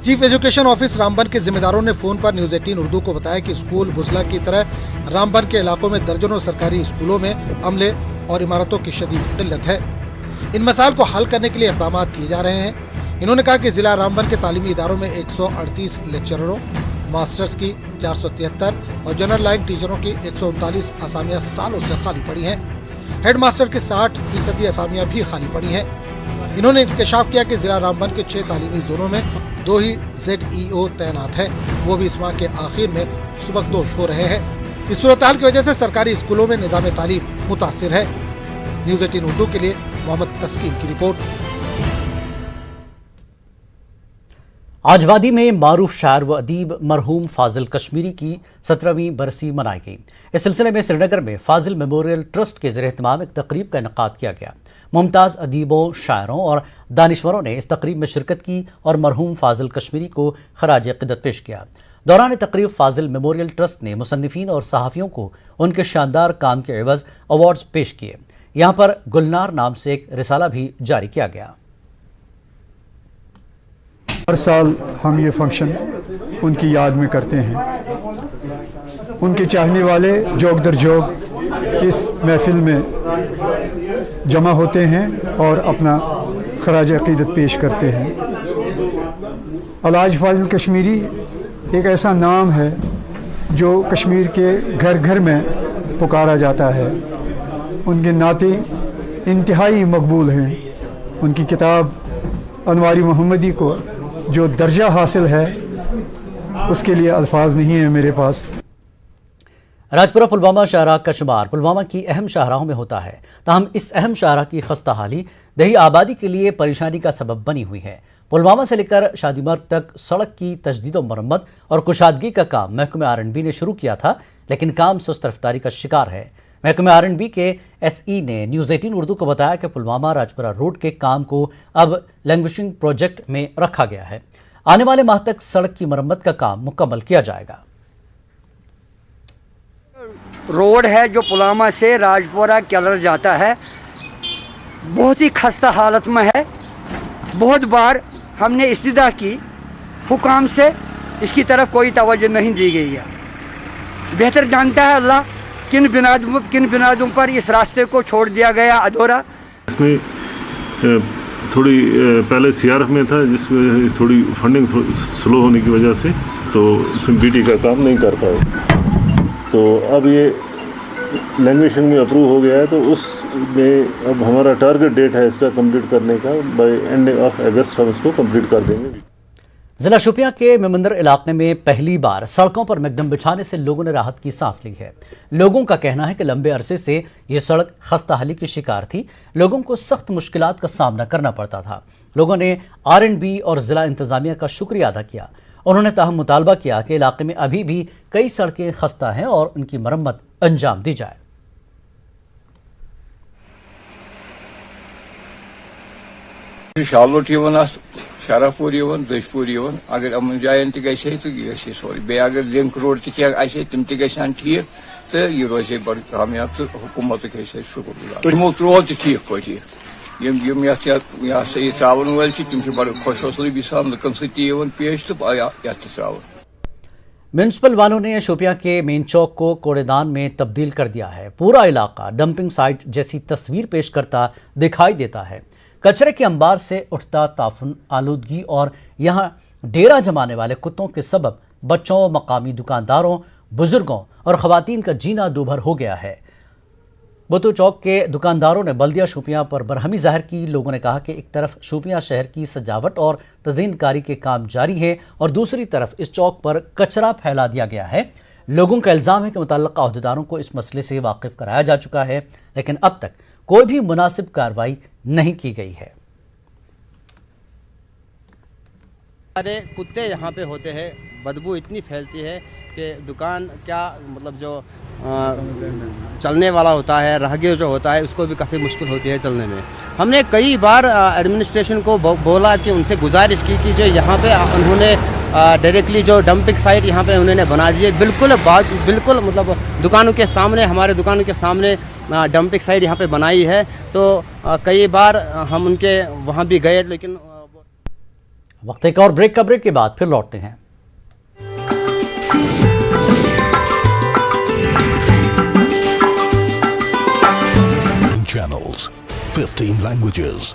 चीफ एजुकेशन ऑफिस रामबन के जिम्मेदारों ने फोन पर न्यूज 18 उर्दू को बताया कि स्कूल बुजला की तरह रामबन के इलाकों में दर्जनों सरकारी स्कूलों में अमले और इमारतों की शदीद किल्लत है। इन मसाइल को हल करने के लिए इक़दाम किए जा रहे हैं। इन्होंने कहा कि जिला रामबन के तालीमी इदारों में 138 लेक्चररों, मास्टर्स की 473 और जनरल लाइन टीचरों की 139 असामियाँ सालों से खाली पड़ी हैं। हेड मास्टर की 60% असामियां भी खाली पड़ी हैं। इन्होंने इंकशाफ किया कि जिला रामबन के 6 तालीमी जोनों में 2 ही ZEO तैनात हैं, वो भी इस माह के आखिर में सुबकदोश हो रहे हैं। इस सूरत हाल की वजह से सरकारी स्कूलों में निज़ाम तालीम मुतासिर है। न्यूज़ 18 उर्दू के लिए मोहम्मद तस्कीन की रिपोर्ट। आज वादी में मारूफ शायर व अदीब मरहूम फाजिल कश्मीरी की 17वीं बरसी मनाई गई। इस सिलसिले में श्रीनगर में फाजिल मेमोरियल ट्रस्ट के ज़रिए एहतमाम एक तकरीब का इनेकाद किया गया। मुमताज़ अदीबों, शायरों और दानिश्वरों ने इस तकरीब में शिरकत की और मरहूम फाजिल कश्मीरी को खराज अक़ीदत पेश किया। दौरान तकरीब फाजिल मेमोरियल ट्रस्ट ने मुसन्निफीन और सहाफ़ियों को उनके शानदार काम के एवज़ अवार्ड्स पेश किए। यहाँ पर गुलनार नाम से एक रिसाला भी जारी किया गया। हर साल हम ये फंक्शन उनकी याद में करते हैं। उनके चाहने वाले जोग दर जोग इस महफिल में जमा होते हैं और अपना खराज अक़ीदत पेश करते हैं। अलहाज फाजिल कश्मीरी एक ऐसा नाम है जो कश्मीर के घर घर में पुकारा जाता है। उनके नाते इंतहाई मकबूल हैं। उनकी किताब अनवारी मोहम्मदी को जो दर्जा हासिल है उसके लिए अल्फाज नहीं है मेरे पास। राजपुरा पुलवामा शाहराह का शुमार पुलवामा की अहम शाहराहों में होता है, ताहम इस अहम शाहराह की खस्ता हाली दही आबादी के लिए परेशानी का सबब बनी हुई है। पुलवामा से लेकर शादीमर्ग तक सड़क की तजदीद व मरम्मत और कुशादगी का काम महकमे R&B ने शुरू किया था, लेकिन काम सुस्त रफ्तारी का शिकार है। महकमे R&B के SE ने न्यूज़ 18 उर्दू को बताया कि पुलवामा राजपुरा रोड के काम को अब लैंग्वेजिंग प्रोजेक्ट में रखा गया है। आने वाले माह तक सड़क की मरम्मत का काम मुकम्मल किया जाएगा। रोड है जो पुलवामा से राजपुरा केलर जाता है, बहुत ही खस्ता हालत में है। बहुत बार हमने इस्तिदा की, हुकाम से इसकी तरफ कोई तवज्जो नहीं दी गई है। बेहतर जानता है अल्लाह किन बिनादों पर इस रास्ते को छोड़ दिया गया अधूरा। इसमें थोड़ी पहले CRF में था, जिसमें थोड़ी फंडिंग स्लो होने की वजह से तो इसमें BT का काम नहीं कर पाए। तो अब ये लैंग्वेजिंग में अप्रूव हो गया है, तो उसमें अब हमारा टारगेट डेट है इसका कंप्लीट करने का। बाय एंड ऑफ अगस्त हम इसको कंप्लीट कर देंगे। जिला शोपियां के मेमंदर इलाके में पहली बार सड़कों पर मैकडम बिछाने से लोगों ने राहत की सांस ली है। लोगों का कहना है कि लंबे अरसे से ये सड़क खस्ताहाली की शिकार थी। लोगों को सख्त मुश्किलात का सामना करना पड़ता था। लोगों ने R&B और जिला इंतजामिया का शुक्रिया अदा किया। उन्होंने ताहम मुतालबा किया कि इलाके में अभी भी कई सड़कें खस्ता हैं और उनकी मरम्मत अंजाम दी जाए। शराफपुर दशपुर अगर यमन जायन तो गई सोरी बे अगर लिंक रोड तम तम ठीक तो यह रोजे बड़ कामयाब तो हुकूमत शुक्र गुजार तमो त्रो ठीक पे त्रावन वाल तम बड़ खुश हौसलगी सान लुकन सन पेश तो त्रावन। म्यूनसिपल वालों ने शोपियां के मेन चौक को कूड़ेदान में तब्दील कर दिया है। पूरा इलाका डंपिंग साइट जैसी तस्वीर पेश करता दिखाई देता है। कचरे के अंबार से उठता ताफुन, आलूदगी और यहाँ डेरा जमाने वाले कुत्तों के सबब बच्चों, मकामी दुकानदारों, बुजुर्गों और खवातीन का जीना दूभर हो गया है। बुतू चौक के दुकानदारों ने बल्दिया शोपियां पर बरहमी जाहिर की। लोगों ने कहा कि एक तरफ शोपियां शहर की सजावट और तज़ीनकारी के काम जारी है और दूसरी तरफ इस चौक पर कचरा फैला दिया गया है। लोगों का इल्ज़ाम है कि मुतल्लिक़ा अहदेदारों को इस मसले से वाकिफ़ कराया जा चुका है, लेकिन अब तक कोई भी मुनासिब कार्रवाई नहीं की गई है। सारे कुत्ते यहाँ पे होते हैं, बदबू इतनी फैलती है कि दुकान क्या मतलब जो चलने वाला होता है, राहगीर जो होता है, उसको भी काफ़ी मुश्किल होती है चलने में। हमने कई बार एडमिनिस्ट्रेशन को बोला कि उनसे गुजारिश की कि जो यहाँ पे उन्होंने डायरेक्टली जो डंपिंग साइट यहाँ पे उन्होंने बना दी है, बिल्कुल मतलब दुकानों के सामने, हमारे दुकानों के सामने डंपिंग साइट यहाँ पे बनाई है। तो कई बार हम उनके वहाँ भी गए, लेकिन वक्त एक और ब्रेक के बाद फिर लौटते हैं। Channels, 15 languages,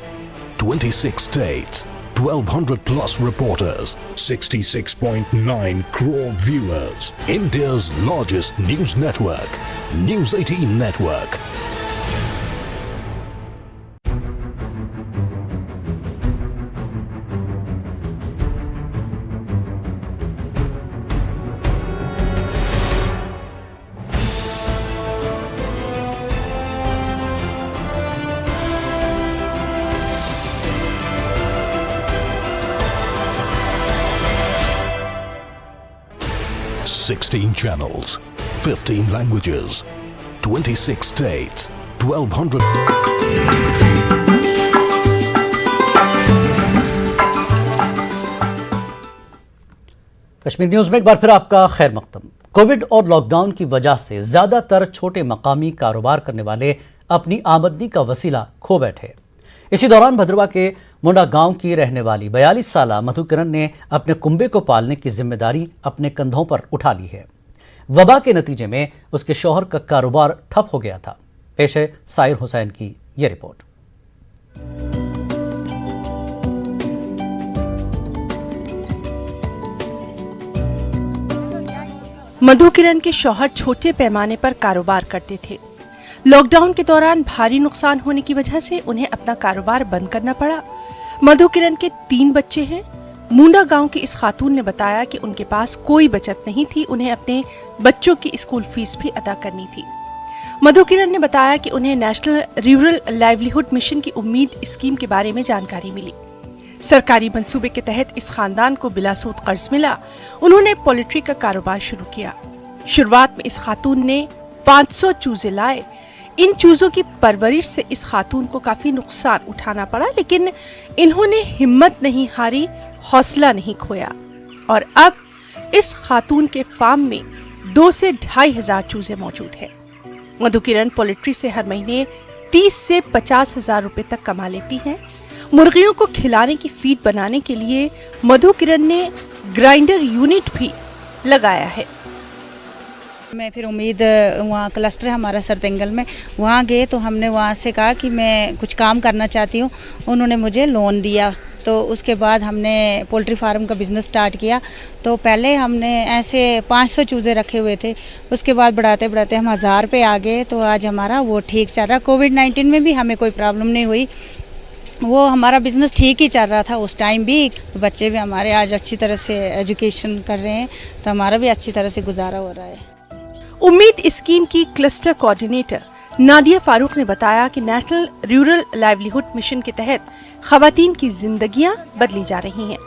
26 states, 1200 plus reporters, 66.9 crore viewers. India's largest news network, News 18 Network. 16 channels, 15 languages, 26 states, 1200. Kashmir news में एक बार फिर आपका खैर मकदम। कोविड और लॉकडाउन की वजह से ज़्यादातर छोटे मकामी कारोबार करने वाले अपनी आमदनी का वसीला खो बैठे। इसी दौरान भद्रवा के मुंडा गांव की रहने वाली 42 साला मधु किरण ने अपने कुंबे को पालने की जिम्मेदारी अपने कंधों पर उठा ली है। वबा के नतीजे में उसके शौहर का कारोबार ठप हो गया था। पेश है साहिर हुसैन की ये रिपोर्ट। मधु किरण के शौहर छोटे पैमाने पर कारोबार करते थे। लॉकडाउन के दौरान भारी नुकसान होने की वजह से उन्हें अपना कारोबार बंद करना पड़ा। मधु किरण के 3 बच्चे हैं। मुंडा गांव की इस खातून ने बताया कि उनके पास कोई बचत नहीं थी, उन्हें अपने बच्चों की स्कूल फीस भी अदा करनी थी। मधु किरण ने बताया कि उन्हें नेशनल रूरल लाइवलीहुड मिशन की उम्मीद स्कीम के बारे में जानकारी मिली। सरकारी मंसूबे के तहत इस खानदान को बिला सूद कर्ज मिला। उन्होंने पोल्ट्री का कारोबार शुरू किया। शुरुआत में इस खातून ने 500 चूजे लाए। इन चूजों की परवरिश से इस खातून को काफी नुकसान उठाना पड़ा, लेकिन इन्होंने हिम्मत नहीं हारी, हौसला नहीं खोया और अब इस खातून के फार्म में 2 से 2,500 चूजे मौजूद हैं। मधु किरण पोल्ट्री से हर महीने 30 से 50,000 रुपए तक कमा लेती हैं। मुर्गियों को खिलाने की फीड बनाने के लिए मधु किरण ने ग्राइंडर यूनिट भी लगाया है। मैं फिर उम्मीद वहाँ क्लस्टर है हमारा सरतेंगल में, वहाँ गए तो हमने वहाँ से कहा कि मैं कुछ काम करना चाहती हूँ। उन्होंने मुझे लोन दिया, तो उसके बाद हमने पोल्ट्री फार्म का बिज़नेस स्टार्ट किया। तो पहले हमने ऐसे 500 चूज़े रखे हुए थे, उसके बाद बढ़ाते बढ़ाते हम 1000 पे आ गए। तो आज हमारा वो ठीक चल रहा। कोविड-19 में भी हमें कोई प्रॉब्लम नहीं हुई, वो हमारा बिज़नेस ठीक ही चल रहा था उस टाइम भी। तो बच्चे भी हमारे आज अच्छी तरह से एजुकेशन कर रहे हैं, तो हमारा भी अच्छी तरह से गुजारा हो रहा है। उम्मीद स्कीम की क्लस्टर कोऑर्डिनेटर नादिया फारूक ने बताया कि नेशनल रूरल लाइवलीहुड मिशन के तहत खवातीन की जिंदगियां बदली जा रही हैं।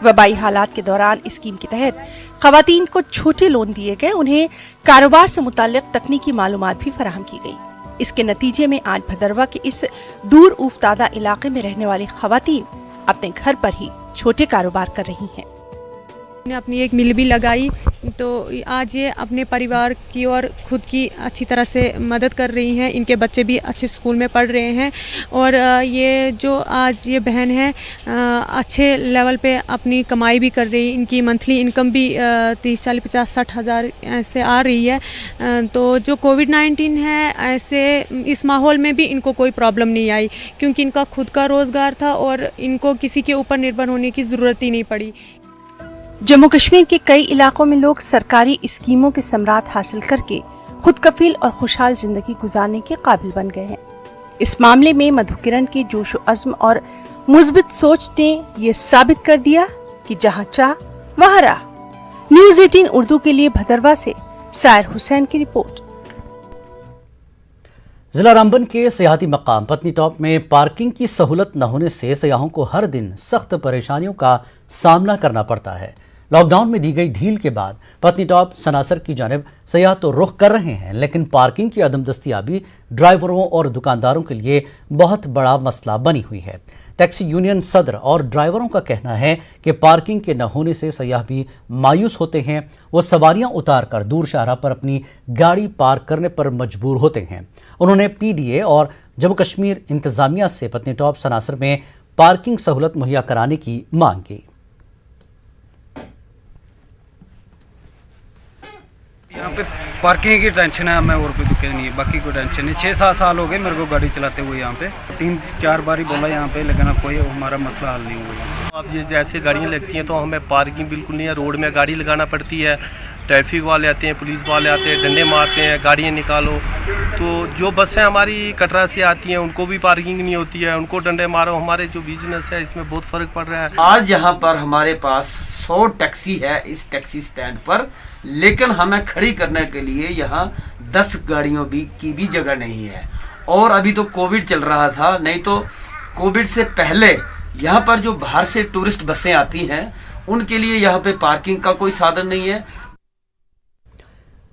वबाई हालात के दौरान स्कीम के तहत खवातीन को छोटे लोन दिए गए, उन्हें कारोबार से मुताल्लिक तकनीकी मालूमात भी फराहम की गई। इसके नतीजे में आज भदरवा के इस दूर उफ्तादा इलाके में रहने वाली खवातीन अपने घर पर ही छोटे कारोबार कर रही हैं। अपनी एक मिल भी लगाई, तो आज ये अपने परिवार की और खुद की अच्छी तरह से मदद कर रही हैं। इनके बच्चे भी अच्छे स्कूल में पढ़ रहे हैं और ये जो आज ये बहन है अच्छे लेवल पे अपनी कमाई भी कर रही है। इनकी मंथली इनकम भी 30, 40, 50, 60 हज़ार ऐसे आ रही है। तो जो कोविड-19 है, ऐसे इस माहौल में भी इनको कोई प्रॉब्लम नहीं आई, क्योंकि इनका खुद का रोज़गार था और इनको किसी के ऊपर निर्भर होने की ज़रूरत ही नहीं पड़ी। जम्मू कश्मीर के कई इलाकों में लोग सरकारी स्कीमों के समरात हासिल करके खुद कफील और खुशहाल जिंदगी गुजारने के काबिल बन गए हैं। इस मामले में मधु किरण के जोश व अज़्म और मुस्बित सोच ने ये साबित कर दिया कि जहां चाह वहां राह। न्यूज़ 18 उर्दू के लिए भदरवा से साहिर हुसैन की रिपोर्ट। जिला रामबन के सियाहती मकाम पत्नी टॉप में पार्किंग की सहूलत न होने से सयाहों को हर दिन सख्त परेशानियों का सामना करना पड़ता है। लॉकडाउन में दी गई ढील के बाद पत्नी टॉप सनासर की जानिब सयाह तो रुख कर रहे हैं, लेकिन पार्किंग की अदम दस्तियाबी ड्राइवरों और दुकानदारों के लिए बहुत बड़ा मसला बनी हुई है। टैक्सी यूनियन सदर और ड्राइवरों का कहना है कि पार्किंग के न होने से सयाह भी मायूस होते हैं। वो सवारियां उतार कर दूर शाहरा पर अपनी गाड़ी पार्क करने पर मजबूर होते हैं। उन्होंने PDA और जम्मू कश्मीर इंतजामिया से पत्नी टॉप सनासर में पार्किंग सहूलत मुहैया कराने की मांग की। यहाँ पे पार्किंग की टेंशन है, हमें और कोई दिक्कत नहीं है, बाकी कोई टेंशन नहीं। 6-7 साल हो गए मेरे को गाड़ी चलाते हुए। यहाँ पे 3-4 बार ही बोला यहाँ पे, लेकिन अब कोई हमारा मसला हल नहीं हुआ। अब ये जैसे गाड़ियाँ लगती हैं तो हमें पार्किंग बिल्कुल नहीं है, रोड में गाड़ी लगाना पड़ती है। ट्रैफिक वाले आते हैं, पुलिस वाले आते हैं, डंडे मारते हैं, गाड़ियाँ निकालो। तो जो बसें हमारी कटरा से आती हैं उनको भी पार्किंग नहीं होती है, उनको डंडे मारो। हमारे जो बिजनेस है इसमें बहुत फ़र्क पड़ रहा है। आज यहाँ पर हमारे पास 100 टैक्सी है इस टैक्सी स्टैंड पर, लेकिन हमें खड़ी करने के लिए यहाँ 10 गाड़ियों की भी जगह नहीं है। और अभी तो कोविड चल रहा था, नहीं तो कोविड से पहले यहाँ पर जो बाहर से टूरिस्ट बसें आती हैं उनके लिए यहाँ पे पार्किंग का कोई साधन नहीं है।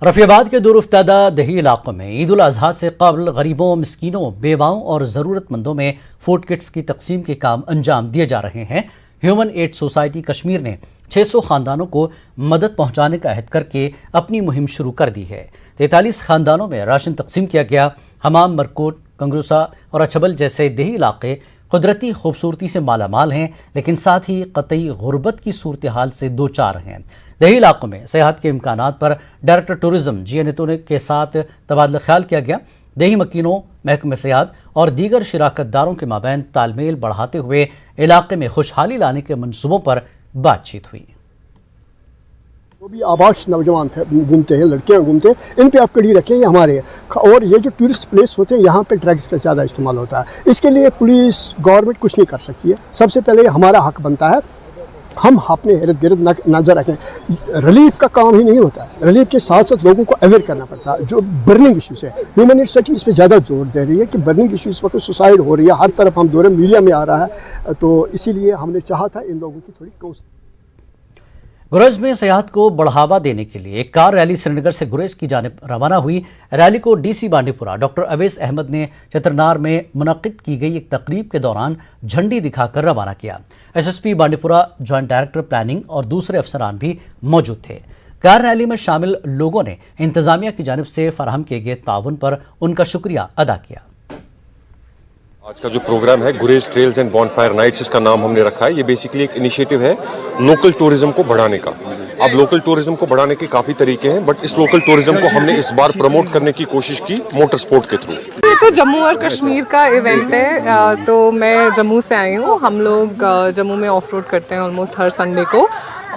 रफियाबाद के दूर उफ्तादा दही इलाकों में ईद उल अजहा से कबल गरीबों, मिस्कीनों, बेवाओं और ज़रूरतमंदों में फूड किट्स की तकसीम के काम अंजाम दिए जा रहे हैं। ह्यूमन एड सोसाइटी कश्मीर ने 600 खानदानों को मदद पहुंचाने का अहद करके अपनी मुहिम शुरू कर दी है। 43 खानदानों में राशन तकसीम किया गया। हमाम, मरकोट, कंगरूसा और अछबल जैसे देही इलाके कुदरती खूबसूरती से मालामाल हैं, लेकिन साथ ही कतई गुर्बत की सूरत हाल से दो चार हैं। देही इलाकों में सेहत के इम्कानात पर डायरेक्टर टूरिज्म जी नेतों के साथ तबादला ख्याल किया गया। देही मकीनों, महकमे सेहत और दीगर शिराकतदारों के माबैन तालमेल बढ़ाते हुए इलाके में खुशहाली लाने के मंसूबों पर बातचीत हुई। वो भी आबाश नौजवान घूमते हैं, लड़कियां घूमते हैं, इन पे आप कड़ी रखें, ये हमारे। और ये जो टूरिस्ट प्लेस होते हैं यहाँ पे ड्रग्स का ज़्यादा इस्तेमाल होता है। इसके लिए पुलिस, गवर्नमेंट कुछ नहीं कर सकती है। सबसे पहले हमारा हक बनता है हम अपने इर्द गिर्द नजर रखें। रिलीफ का काम ही नहीं होता है, रिलीफ के साथ साथ लोगों को अवेयर करना पड़ता है। जो बर्निंग इश्यूज है, ह्यूमन राइट्स इस पर ज़्यादा जोर दे रही है कि बर्निंग इश्यूज वक्त सुसाइड हो रही है, हर तरफ हम दौरे मीडिया में आ रहा है, तो इसीलिए हमने चाहा था इन लोगों की थोड़ी गुरेज में सेहत को बढ़ावा देने के लिए एक कार रैली श्रीनगर से गुरेज की जानिब रवाना हुई। रैली को डीसी बांडीपुरा डॉक्टर अवैस अहमद ने चतरनार में मुनक्किद की गई एक तकरीब के दौरान झंडी दिखाकर रवाना किया। SSP Bandipora, joint director planning और दूसरे अफसरान भी मौजूद थे। कार रैली में शामिल लोगों ने इंतजामिया की जानिब से फराहम किए गए ताउन पर उनका शुक्रिया अदा किया। आज का जो प्रोग्राम है गुरेज ट्रेल्स एंड बॉनफायर नाइट्स, इसका नाम हमने रखा है। ये बेसिकली एक इनिशिएटिव है लोकल टूरिज्म को बढ़ाने का। अब लोकल टूरिज्म को बढ़ाने के काफी तरीके हैं, बट इस लोकल टूरिज्म को हमने इस बार प्रमोट करने की कोशिश की मोटर स्पोर्ट के थ्रू। ये तो जम्मू और कश्मीर का इवेंट है, तो मैं जम्मू से आई हूँ। हम लोग जम्मू में ऑफ रोड करते हैं ऑलमोस्ट हर संडे को,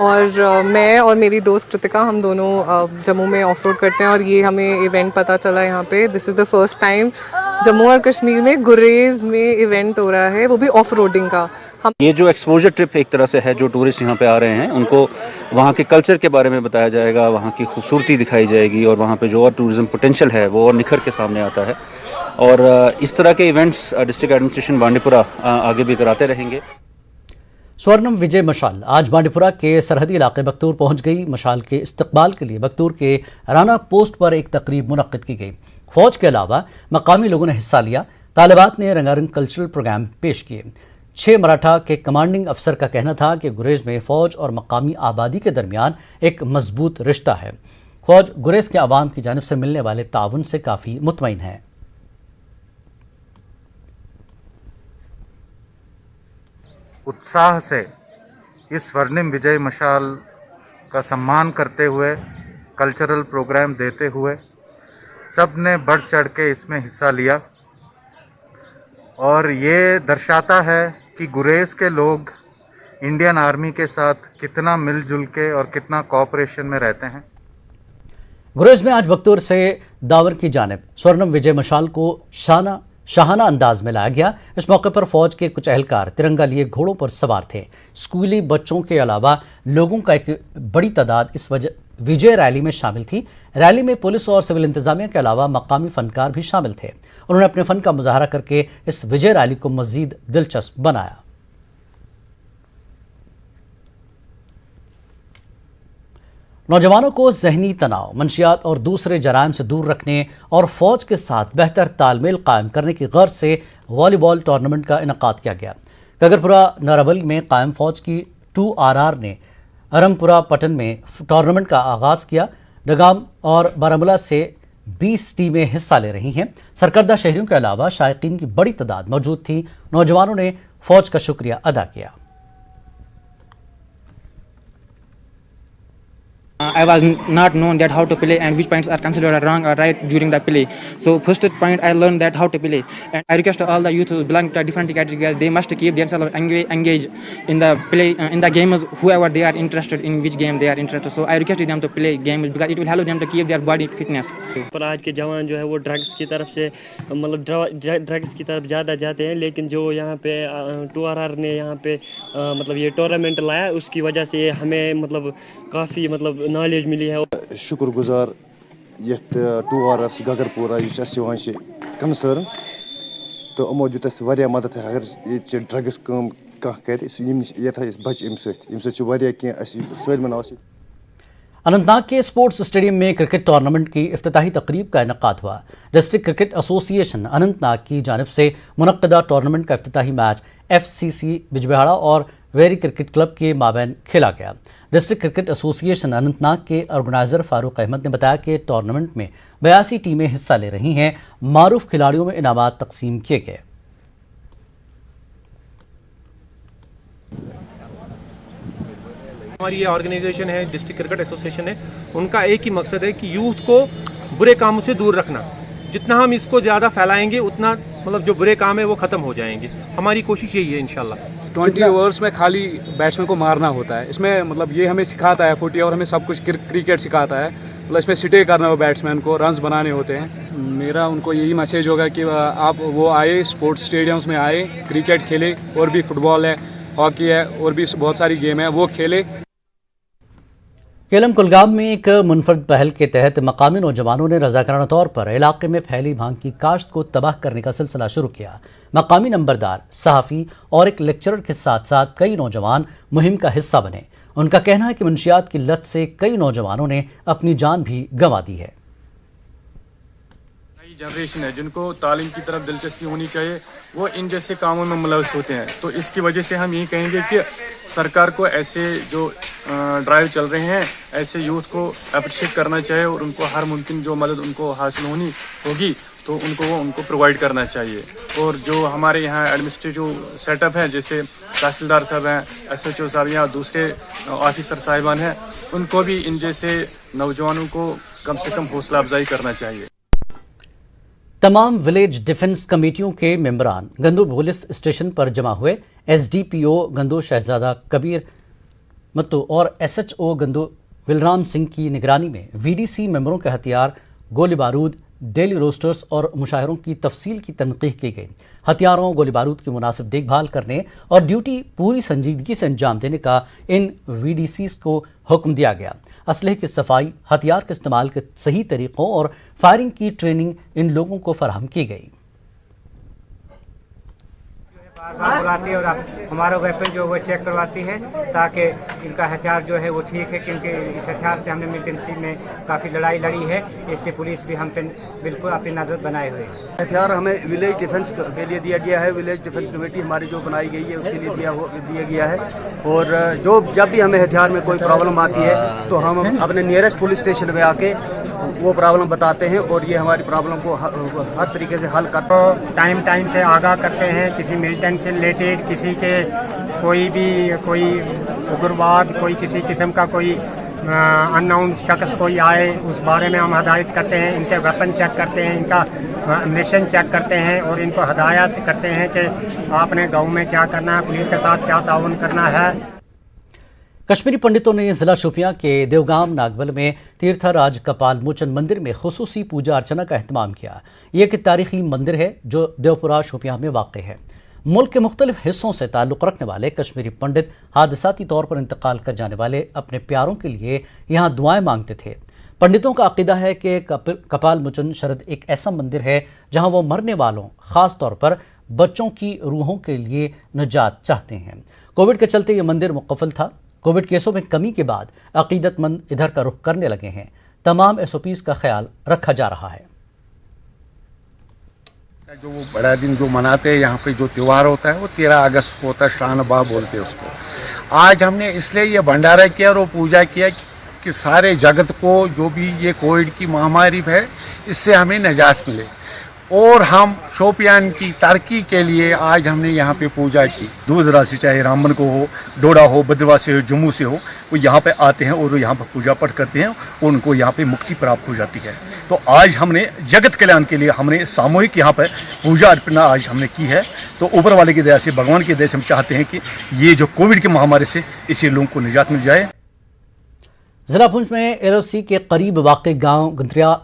और मैं और मेरी दोस्त कृतिका हम दोनों जम्मू में ऑफ रोड करते हैं। और ये हमें इवेंट पता चला यहाँ पे, this is the first time Jammu और कश्मीर में गुरेज में इवेंट हो रहा है, वो भी ऑफ रोडिंग का। ये जो एक्सपोजर ट्रिप एक तरह से है, जो टूरिस्ट यहाँ पे आ रहे हैं उनको वहाँ के कल्चर के बारे में बताया जाएगा, वहाँ की खूबसूरती दिखाई जाएगी, और वहाँ पे जो और टूरिज्म पोटेंशियल है वो और निखर के सामने आता है। और इस तरह के इवेंट्स डिस्ट्रिक्ट एडमिनिस्ट्रेशन बांडीपुरा आगे भी कराते रहेंगे। स्वर्णम विजय मशाल आज बांडीपुरा के सरहदी इलाके बख्तूर पहुंच गई। मशाल के इस्तकबाल के लिए बख्तूर के राना पोस्ट पर एक तकरीब मुनक्किद की गई। फौज के अलावा मकामी लोगों ने हिस्सा लिया। तालिबात ने रंगारंग कल्चरल प्रोग्राम पेश किए। 6 मराठा के कमांडिंग अफसर का कहना था कि गुरेज में फौज और मकामी आबादी के दरमियान एक मजबूत रिश्ता है। फौज गुरेज के आवाम की जानिब से मिलने वाले ताउन से काफ़ी मुतमईन है। उत्साह से इस स्वर्णिम विजय मशाल का सम्मान करते हुए, कल्चरल प्रोग्राम देते हुए सब ने बढ़ चढ़ के इसमें हिस्सा लिया, और ये दर्शाता है कि गुरेज के लोग इंडियन आर्मी के साथ कितना मिलजुल के और कितना कोऑपरेशन में रहते हैं। गुरेज में आज बख्तूर से दावर की जानिब स्वर्णम विजय मशाल को शाहाना अंदाज में लाया गया। इस मौके पर फौज के कुछ एहलकार तिरंगा लिए घोड़ों पर सवार थे। स्कूली बच्चों के अलावा लोगों का एक बड़ी तादाद इस विजय रैली में शामिल थी। रैली में पुलिस और सिविल इंतजामिया के अलावा मकामी फनकार भी शामिल थे। उन्होंने अपने फन का मुजाहरा करके इस विजय रैली को मजीद दिलचस्प बनाया। नौजवानों को जहनी तनाव, मंशियात और दूसरे जराइम से दूर रखने और फौज के साथ बेहतर तालमेल कायम करने की गर्ज से वॉलीबॉल टूर्नामेंट का इनेकाद किया गया। कगरपुरा नारावल में कायम फौज की 2RR ने अरमपुरा पटन में टूर्नामेंट का आगाज किया। डगाम और बारामूला से 20 टीमें हिस्सा ले रही हैं। सरकर्दा शहरियों के अलावा शायकीन की बड़ी तादाद मौजूद थी। नौजवानों ने फौज का शुक्रिया अदा किया। I was not known that how to play and which points are considered wrong or right during the play. So first point I learned that how to play, and I request all the youth who belong to different categories, they must keep themselves engaged in the play, in the games, whoever they are interested in which game they are interested. So I request them to play games because it will help them to keep their body fitness. पर आज के जवान जो है वो drugs की तरफ से मतलब ड्रग्स की तरफ ज़्यादा जाते हैं, लेकिन जो यहाँ पे 2RR ने यहाँ पे मतलब ये टूर्नामेंट लाया, उसकी वजह से हमें मतलब काफ़ी मतलब नॉलेज मिली है। शुक्रगुजार ये 2RR गगरपुरा कंसर्न तो यमो दित वारिया मदद अगर ये ड्रग्स कम कह कर बच अम सलमन। अनंतनाग के स्पोर्ट्स स्टेडियम में क्रिकेट टूर्नामेंट की इफ्तिताही तकरीब का इनेकाद हुआ। डिस्ट्रिक्ट क्रिकेट एसोसिएशन अनंतनाग की जानिब से मुनक्किदा टूर्नामेंट का इफ्तिताही मैच FCC बिजबिहाड़ा और वेरी क्रिकेट क्लब के माबैन खेला गया। डिस्ट्रिक्ट क्रिकेट एसोसिएशन अनंतनाग के ऑर्गेनाइजर फारूक अहमद ने बताया कि टूर्नामेंट में 82 टीमें हिस्सा ले रही हैं। मारूफ खिलाड़ियों में इनामात तकसीम किए गए। हमारी ये ऑर्गेनाइजेशन है, डिस्ट्रिक्ट क्रिकेट एसोसिएशन है, उनका एक ही मकसद है कि यूथ को बुरे कामों से दूर रखना। जितना हम इसको ज़्यादा फैलाएंगे उतना मतलब जो बुरे काम है वो ख़त्म हो जाएंगे। हमारी कोशिश यही है इंशाल्लाह। 20 ओवर्स में खाली बैट्समैन को मारना होता है। इसमें मतलब ये हमें सिखाता है 40 ओवर हमें सब कुछ क्रिकेट सिखाता है। मतलब इसमें सिटे करना हो बैट्समैन को, रन्स बनाने होते हैं। मेरा उनको यही मैसेज होगा कि आप वो आए, स्पोर्ट्स स्टेडियम्स में आए, क्रिकेट खेले, और भी फुटबॉल है, हॉकी है, और भी बहुत सारी गेम है, वो खेले। केलम कुलगाम में एक मुनफरद पहल के तहत मकामी नौजवानों ने रजाकाराना तौर पर इलाके में फैली भांग की काश्त को तबाह करने का सिलसिला शुरू किया। मकामी नंबरदार, सहाफ़ी और एक लेक्चरर के साथ साथ कई नौजवान मुहिम का हिस्सा बने। उनका कहना है कि मुंशियात की लत से कई नौजवानों ने अपनी जान भी गंवा दी है। जनरेशन है जिनको तालीम की तरफ दिलचस्पी होनी चाहिए, वो इन जैसे कामों में मुलव्वस होते हैं। तो इसकी वजह से हम यही कहेंगे कि सरकार को ऐसे जो ड्राइव चल रहे हैं, ऐसे यूथ को अप्रिशिएट करना चाहिए और उनको हर मुमकिन जो मदद उनको हासिल होनी होगी तो उनको प्रोवाइड करना चाहिए। और जो हमारे यहाँ एडमिनिस्ट्रेटिव सेटअप है, जैसे तहसीलदार साहब हैं, SHO साहब या दूसरे ऑफिसर साहिबान हैं, उनको भी इन जैसे नौजवानों को कम से कम हौसला अफजाई करना चाहिए। तमाम विलेज डिफेंस कमेटियों के मेंबरान गंदू पुलिस स्टेशन पर जमा हुए। SDPO गंदू शहजादा कबीर मत्तू और SHO गंदू विलराम सिंह की निगरानी में VDC मेंबरों के हथियार, गोली बारूद, डेली रोस्टर्स और मुशाहरों की तफसील की तनकीह की गई। हथियारों, गोली बारूद की मुनासिब देखभाल करने और ड्यूटी पूरी संजीदगी से अंजाम देने का इन VDCs को हुक्म दिया गया। असलहे की सफाई, हथियार के इस्तेमाल के सही तरीक़ों और फायरिंग की ट्रेनिंग इन लोगों को फराहम की गई। बार बुलाती है और हमारा वेपन जो वो चेक करवाती है ताकि इनका हथियार जो है वो ठीक है, क्योंकि इस हथियार से हमने मिलिटेंसी में काफ़ी लड़ाई लड़ी है, इसलिए पुलिस भी हम पे बिल्कुल अपनी नज़र बनाए हुए है। हथियार हमें विलेज डिफेंस के लिए दिया गया है। विलेज डिफेंस कमेटी हमारी जो बनाई गई है उसके लिए दिया गया है। और जब भी हमें हथियार में कोई प्रॉब्लम आती है तो हम अपने नियरेस्ट पुलिस स्टेशन में आके वो प्रॉब्लम बताते हैं और ये हमारी प्रॉब्लम को हर तरीके से हल करते हैं। टाइम से आगाह करते हैं किसी मिलिटेंट से रिलेटेड, किसी के कोई उग्रवाद, कोई किसी किस्म का कोई अननाउन शख्स कोई आए, उस बारे में हम हदायत करते हैं। इनके वेपन चेक करते हैं, इनका मिशन चेक करते हैं और इनको हदायत करते हैं कि आपने गाँव में क्या करना है, पुलिस के साथ क्या ताउन करना है। कश्मीरी पंडितों ने जिला शोपियां के देवगाम नागबल में तीर्थराज कपाल मोचन मंदिर में खुसूसी पूजा अर्चना का एहतमाम किया। ये एक तारीखी मंदिर है जो देवपुरा शोपियां में वाक़ है। मुल्क के मुख्तलिफ हिस्सों से ताल्लुक़ रखने वाले कश्मीरी पंडित हादसाती तौर पर इंतकाल कर जाने वाले अपने प्यारों के लिए यहाँ दुआएं मांगते थे। पंडितों का अक़ीदा है कि कपाल मोचन शरद एक ऐसा मंदिर है जहाँ वो मरने वालों, ख़ास तौर पर बच्चों की रूहों के लिए निजात चाहते हैं। कोविड के चलते ये मंदिर मुक़फ़ल था। कोविड केसों में कमी के बाद अक़ीदतमंद इधर का रुख करने लगे हैं। तमाम SOPs का ख्याल रखा जा रहा है। जो वो बड़ा दिन जो मनाते हैं यहाँ पे जो त्यौहार होता है वो 13 अगस्त को होता है, शान बा बोलते हैं उसको। आज हमने इसलिए ये भंडारा किया और वो पूजा किया कि सारे जगत को जो भी ये कोविड की महामारी है इससे हमें निजात मिले। और हम शोपियान की तरक्की के लिए आज हमने यहाँ पे पूजा की। दूर दराज से, चाहे रामबन को हो, डोडा हो, भद्रवाह से हो, जम्मू से हो, वो यहाँ पे आते हैं और यहाँ पर पूजा पाठ करते हैं और उनको यहाँ पे मुक्ति प्राप्त हो जाती है। तो आज हमने जगत कल्याण के लिए हमने सामूहिक यहाँ पर पूजा अर्पणा आज हमने की है। तो ऊपर वाले की दया से, भगवान की दया से हम चाहते हैं कि ये जो कोविड की महामारी से इसी लोगों को निजात मिल जाए। जिला पुंछ में LOC के करीब वाक़ गाँव गंतरिया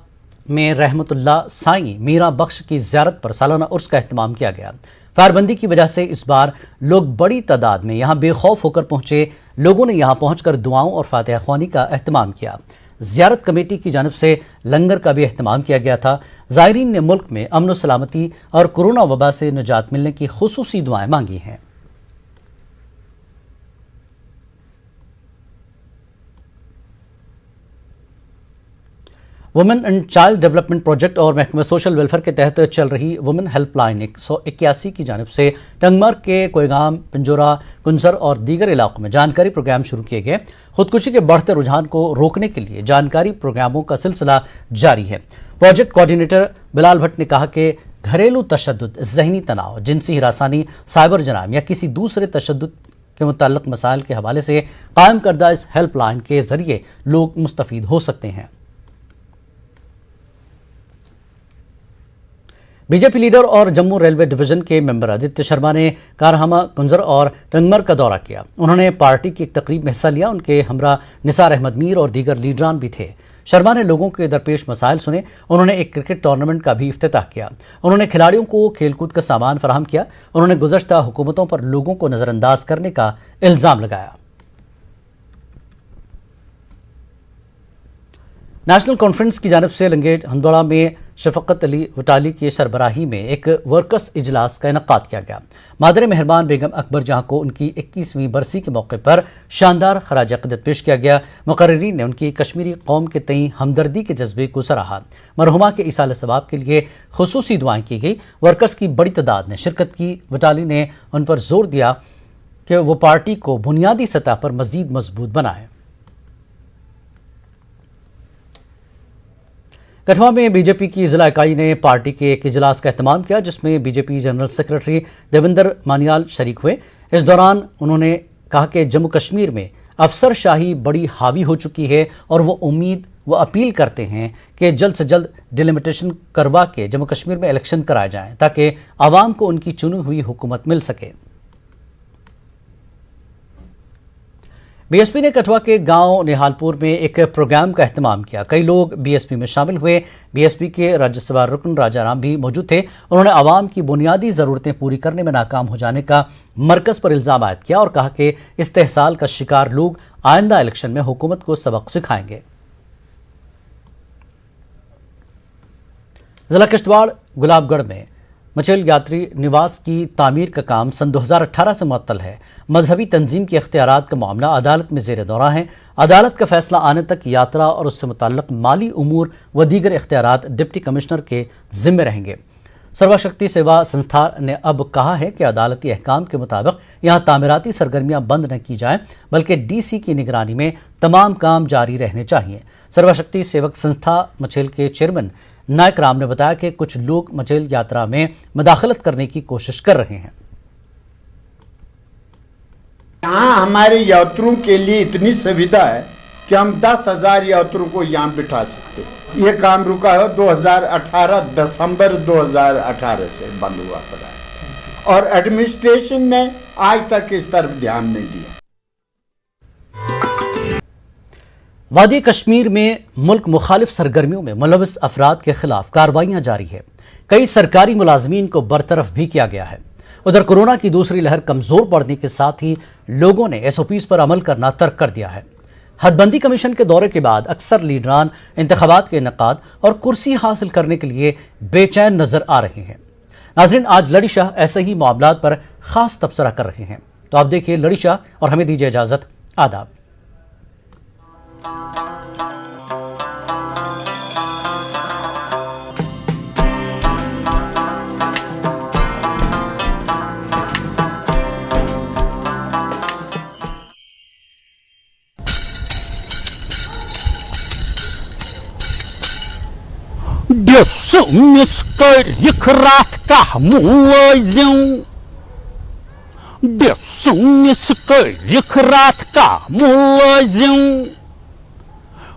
में रहमतुल्लाह साईं मीरा बख्श की ज़ियारत पर सालाना उर्स का एहतमाम किया गया। फायरबंदी की वजह से इस बार लोग बड़ी तादाद में यहाँ बेखौफ होकर पहुँचे। लोगों ने यहाँ पहुँचकर दुआओं और फातिहा ख्वानी का एहतमाम किया। ज़ियारत कमेटी की जानिब से लंगर का भी एहतमाम किया गया था। ज़ायरीन ने मुल्क में अमन व सलामती और कोरोना वबा से निजात मिलने की खुसूसी दुआएं मांगी हैं। Women and child development project और महकमा सोशल वेलफेयर के तहत चल रही वुमेन हेल्पलाइन 181 की जानिब से टंगमर्ग के कोयगाम, पिंजोरा, कुंसर और दीगर इलाकों में जानकारी प्रोग्राम शुरू किए गए। खुदकुशी के बढ़ते रुझान को रोकने के लिए जानकारी प्रोग्रामों का सिलसिला जारी है। प्रोजेक्ट कोऑर्डिनेटर बिलाल भट्ट ने कहा कि घरेलू तशद्दुद, ज़हनी तनाव, जिनसी हिरासानी, साइबर जराइम या किसी दूसरे तशद्दुद के मुताल्लिक़ मसाइल के हवाले से कायम करदा इस हेल्पलाइन के जरिए लोग मुस्तफ़ीद हो सकते हैं। बीजेपी लीडर और जम्मू रेलवे डिवीजन के मेंबर आदित्य शर्मा ने कारहमा, कुंजर और टंगमर्ग का दौरा किया। उन्होंने पार्टी की एक तकरीब में हिस्सा लिया। उनके हमरा निसार अहमद मीर और दीगर लीडरान भी थे। शर्मा ने लोगों के दरपेश मसाइल सुने। उन्होंने एक क्रिकेट टूर्नामेंट का भी इफ्तिताह किया। उन्होंने खिलाड़ियों को खेलकूद का सामान फराहम किया। उन्होंने गुज़श्ता हुकूमतों पर लोगों को नज़रअंदाज करने का इल्ज़ाम लगाया। नेशनल कॉन्फ्रेंस की जानिब से लंगेट हंदवाड़ा में शफकत अली वटाली की सरबराही में एक वर्कर्स इजलास का इनकाद किया गया। मादर मेहरबान बेगम अकबर जहां को उनकी 21वीं बरसी के मौके पर शानदार खराज अक़ीदत पेश किया गया। मुक़र्रिरीन ने उनकी कश्मीरी कौम के तई हमदर्दी के जज्बे को सराहा। मरहुमा के इसाल सवाब के लिए खुसूसी दुआएं की गई। वर्कर्स की बड़ी तादाद ने शिरकत की। वटाली ने उन पर जोर दिया कि वो पार्टी को बुनियादी सतह पर मजीद मजबूत बनाए। कठुआ में बीजेपी की जिला इकाई ने पार्टी के एक इजलास का एहतमाम किया, जिसमें बीजेपी जनरल सेक्रेटरी देवेंद्र मानियाल शरीक हुए। इस दौरान उन्होंने कहा कि जम्मू कश्मीर में अफसरशाही बड़ी हावी हो चुकी है और वो उम्मीद व अपील करते हैं कि जल्द से जल्द डिलिमिटेशन करवा के जम्मू कश्मीर में इलेक्शन कराए जाएं ताकि आवाम को उनकी चुनी हुई हुकूमत मिल सके। बीएसपी ने कठुआ के गांव निहालपुर में एक प्रोग्राम का एहतमाम किया। कई लोग बीएसपी में शामिल हुए। बीएसपी के राज्यसभा रुकन राजा राम भी मौजूद थे। उन्होंने आवाम की बुनियादी ज़रूरतें पूरी करने में नाकाम हो जाने का मरकज़ पर इल्ज़ाम आयद किया और कहा कि इस्तेहसाल का शिकार लोग आइंदा इलेक्शन में हुकूमत को सबक सिखाएंगे। जिला किश्तवाड़ गुलाबगढ़ में मचेल यात्री निवास की तामीर का काम सन 2018 से मुअत्तल है। मजहबी तंजीम के इख्तियारात का मामला अदालत में जेर दौरा है। अदालत का फैसला आने तक यात्रा और उससे मुताल्लिक़ माली उमूर व दीगर इख्तियारात डिप्टी कमिश्नर के जिम्मे रहेंगे। सर्वशक्ति सेवा संस्था ने अब कहा है कि अदालती अहकाम के मुताबिक यहाँ तामीराती सरगर्मियाँ बंद न की जाएं, बल्कि डीसी की निगरानी में तमाम काम जारी रहने चाहिए। सर्वशक्ति सेवक संस्था मचेल के चेयरमैन नायक राम ने बताया कि कुछ लोग मचेल यात्रा में मदाखलत करने की कोशिश कर रहे हैं। यहाँ हमारे यात्रियों के लिए इतनी सुविधा है कि हम 10,000 यात्रियों को यहाँ बिठा सकते हैं। ये काम रुका है 2018 दिसंबर 2018 से बंद हुआ पड़ा है और एडमिनिस्ट्रेशन ने आज तक इस तरफ ध्यान नहीं दिया। वादी कश्मीर में मुल्क मुखालिफ सरगर्मियों में मुलविस अफराद के खिलाफ कार्रवाइयां जारी है। कई सरकारी मुलाजमीन को बरतरफ भी किया गया है। उधर कोरोना की दूसरी लहर कमजोर पड़ने के साथ ही लोगों ने एसओपीज पर अमल करना तर्क कर दिया है। हदबंदी कमीशन के दौरे के बाद अक्सर लीडरान इंतखाबात के इनेकाद और कुर्सी हासिल करने के लिए बेचैन नजर आ रहे हैं। नाज़रीन, आज लड़ी शाह ऐसे ही मामलात पर खास तबसरा कर रहे हैं। तो आप देखिए लड़ी शाह और हमें दीजिए इजाजत। आदाब।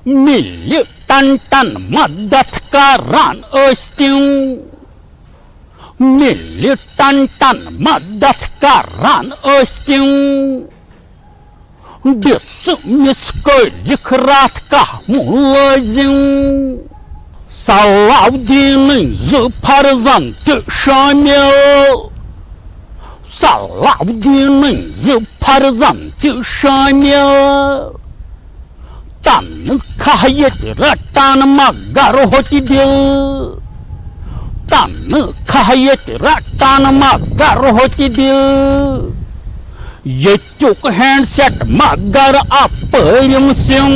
मिल टन टन मदद करान मिल टन टन मदद करान सलाउद्दीन फर्जंद शामिल सलाउद्दीन फर्जंद शामिल तन खायत रटान मगर होती दिल तन खायत रटान मगर होती दिल ये चुक हैंडसेट मगर अपरिम Singh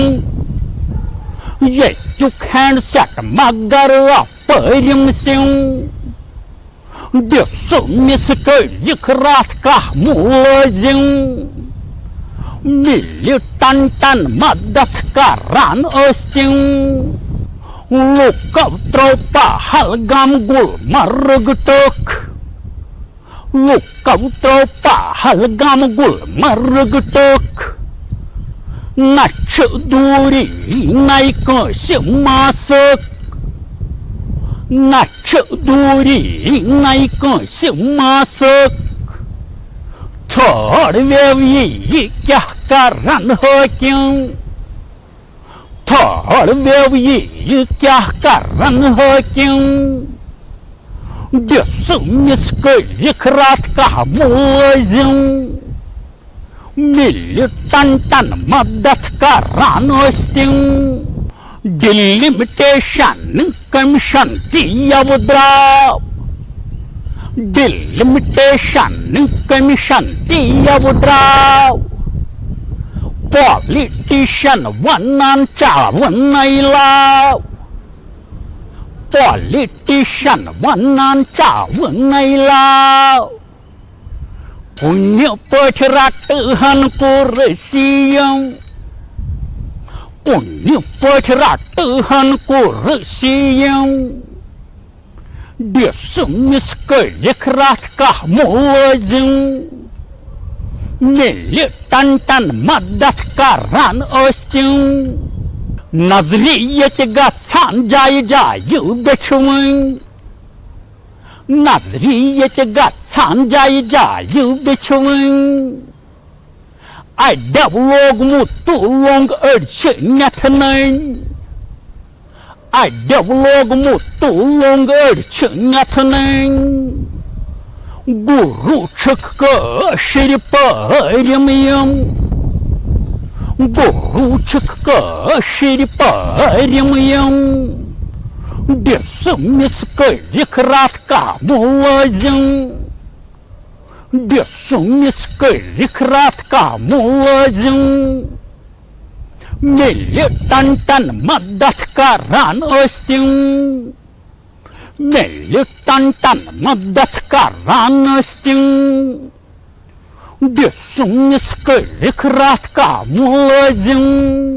Yetuk handset magar apărim tiu Desu miskălic ratka mulăziu Militantan madat karan ostiu Lukau tropa halgam gul marugtok Lukau tropa halgam gul marugtok Nacu duri naik si masuk Nacu duri naik si masuk Thor vevi kya karan ho kyun Thor vevi kya karan ho kyun Desu miskălic ratka mulăziu Militantan madat karan ostiu Delimitation commission tiyavudra Delimitation commission tiyavudra Politician vanan chavanailav Politician vanan chavanailav Punya perceratan kursiam Punya perceratan kursiam Dia semiskălic ratkah mulăziu Militantan madat karan ostiu Nazriyet gatsan jayu beçumun Nazriyet gatsan jayu beçumun Ay devlog mutu long ölçünetnen Ay devlog mutu long ölçünetnen Guru çıkkı şirparimyam Guru çıkkı şirparimyam Desu miskălic ratka mulăziu Desu miskălic ratka mulăziu Militantan madat karan ostiu Militantan madat karan ostiu Desu miskălic ratka mulăziu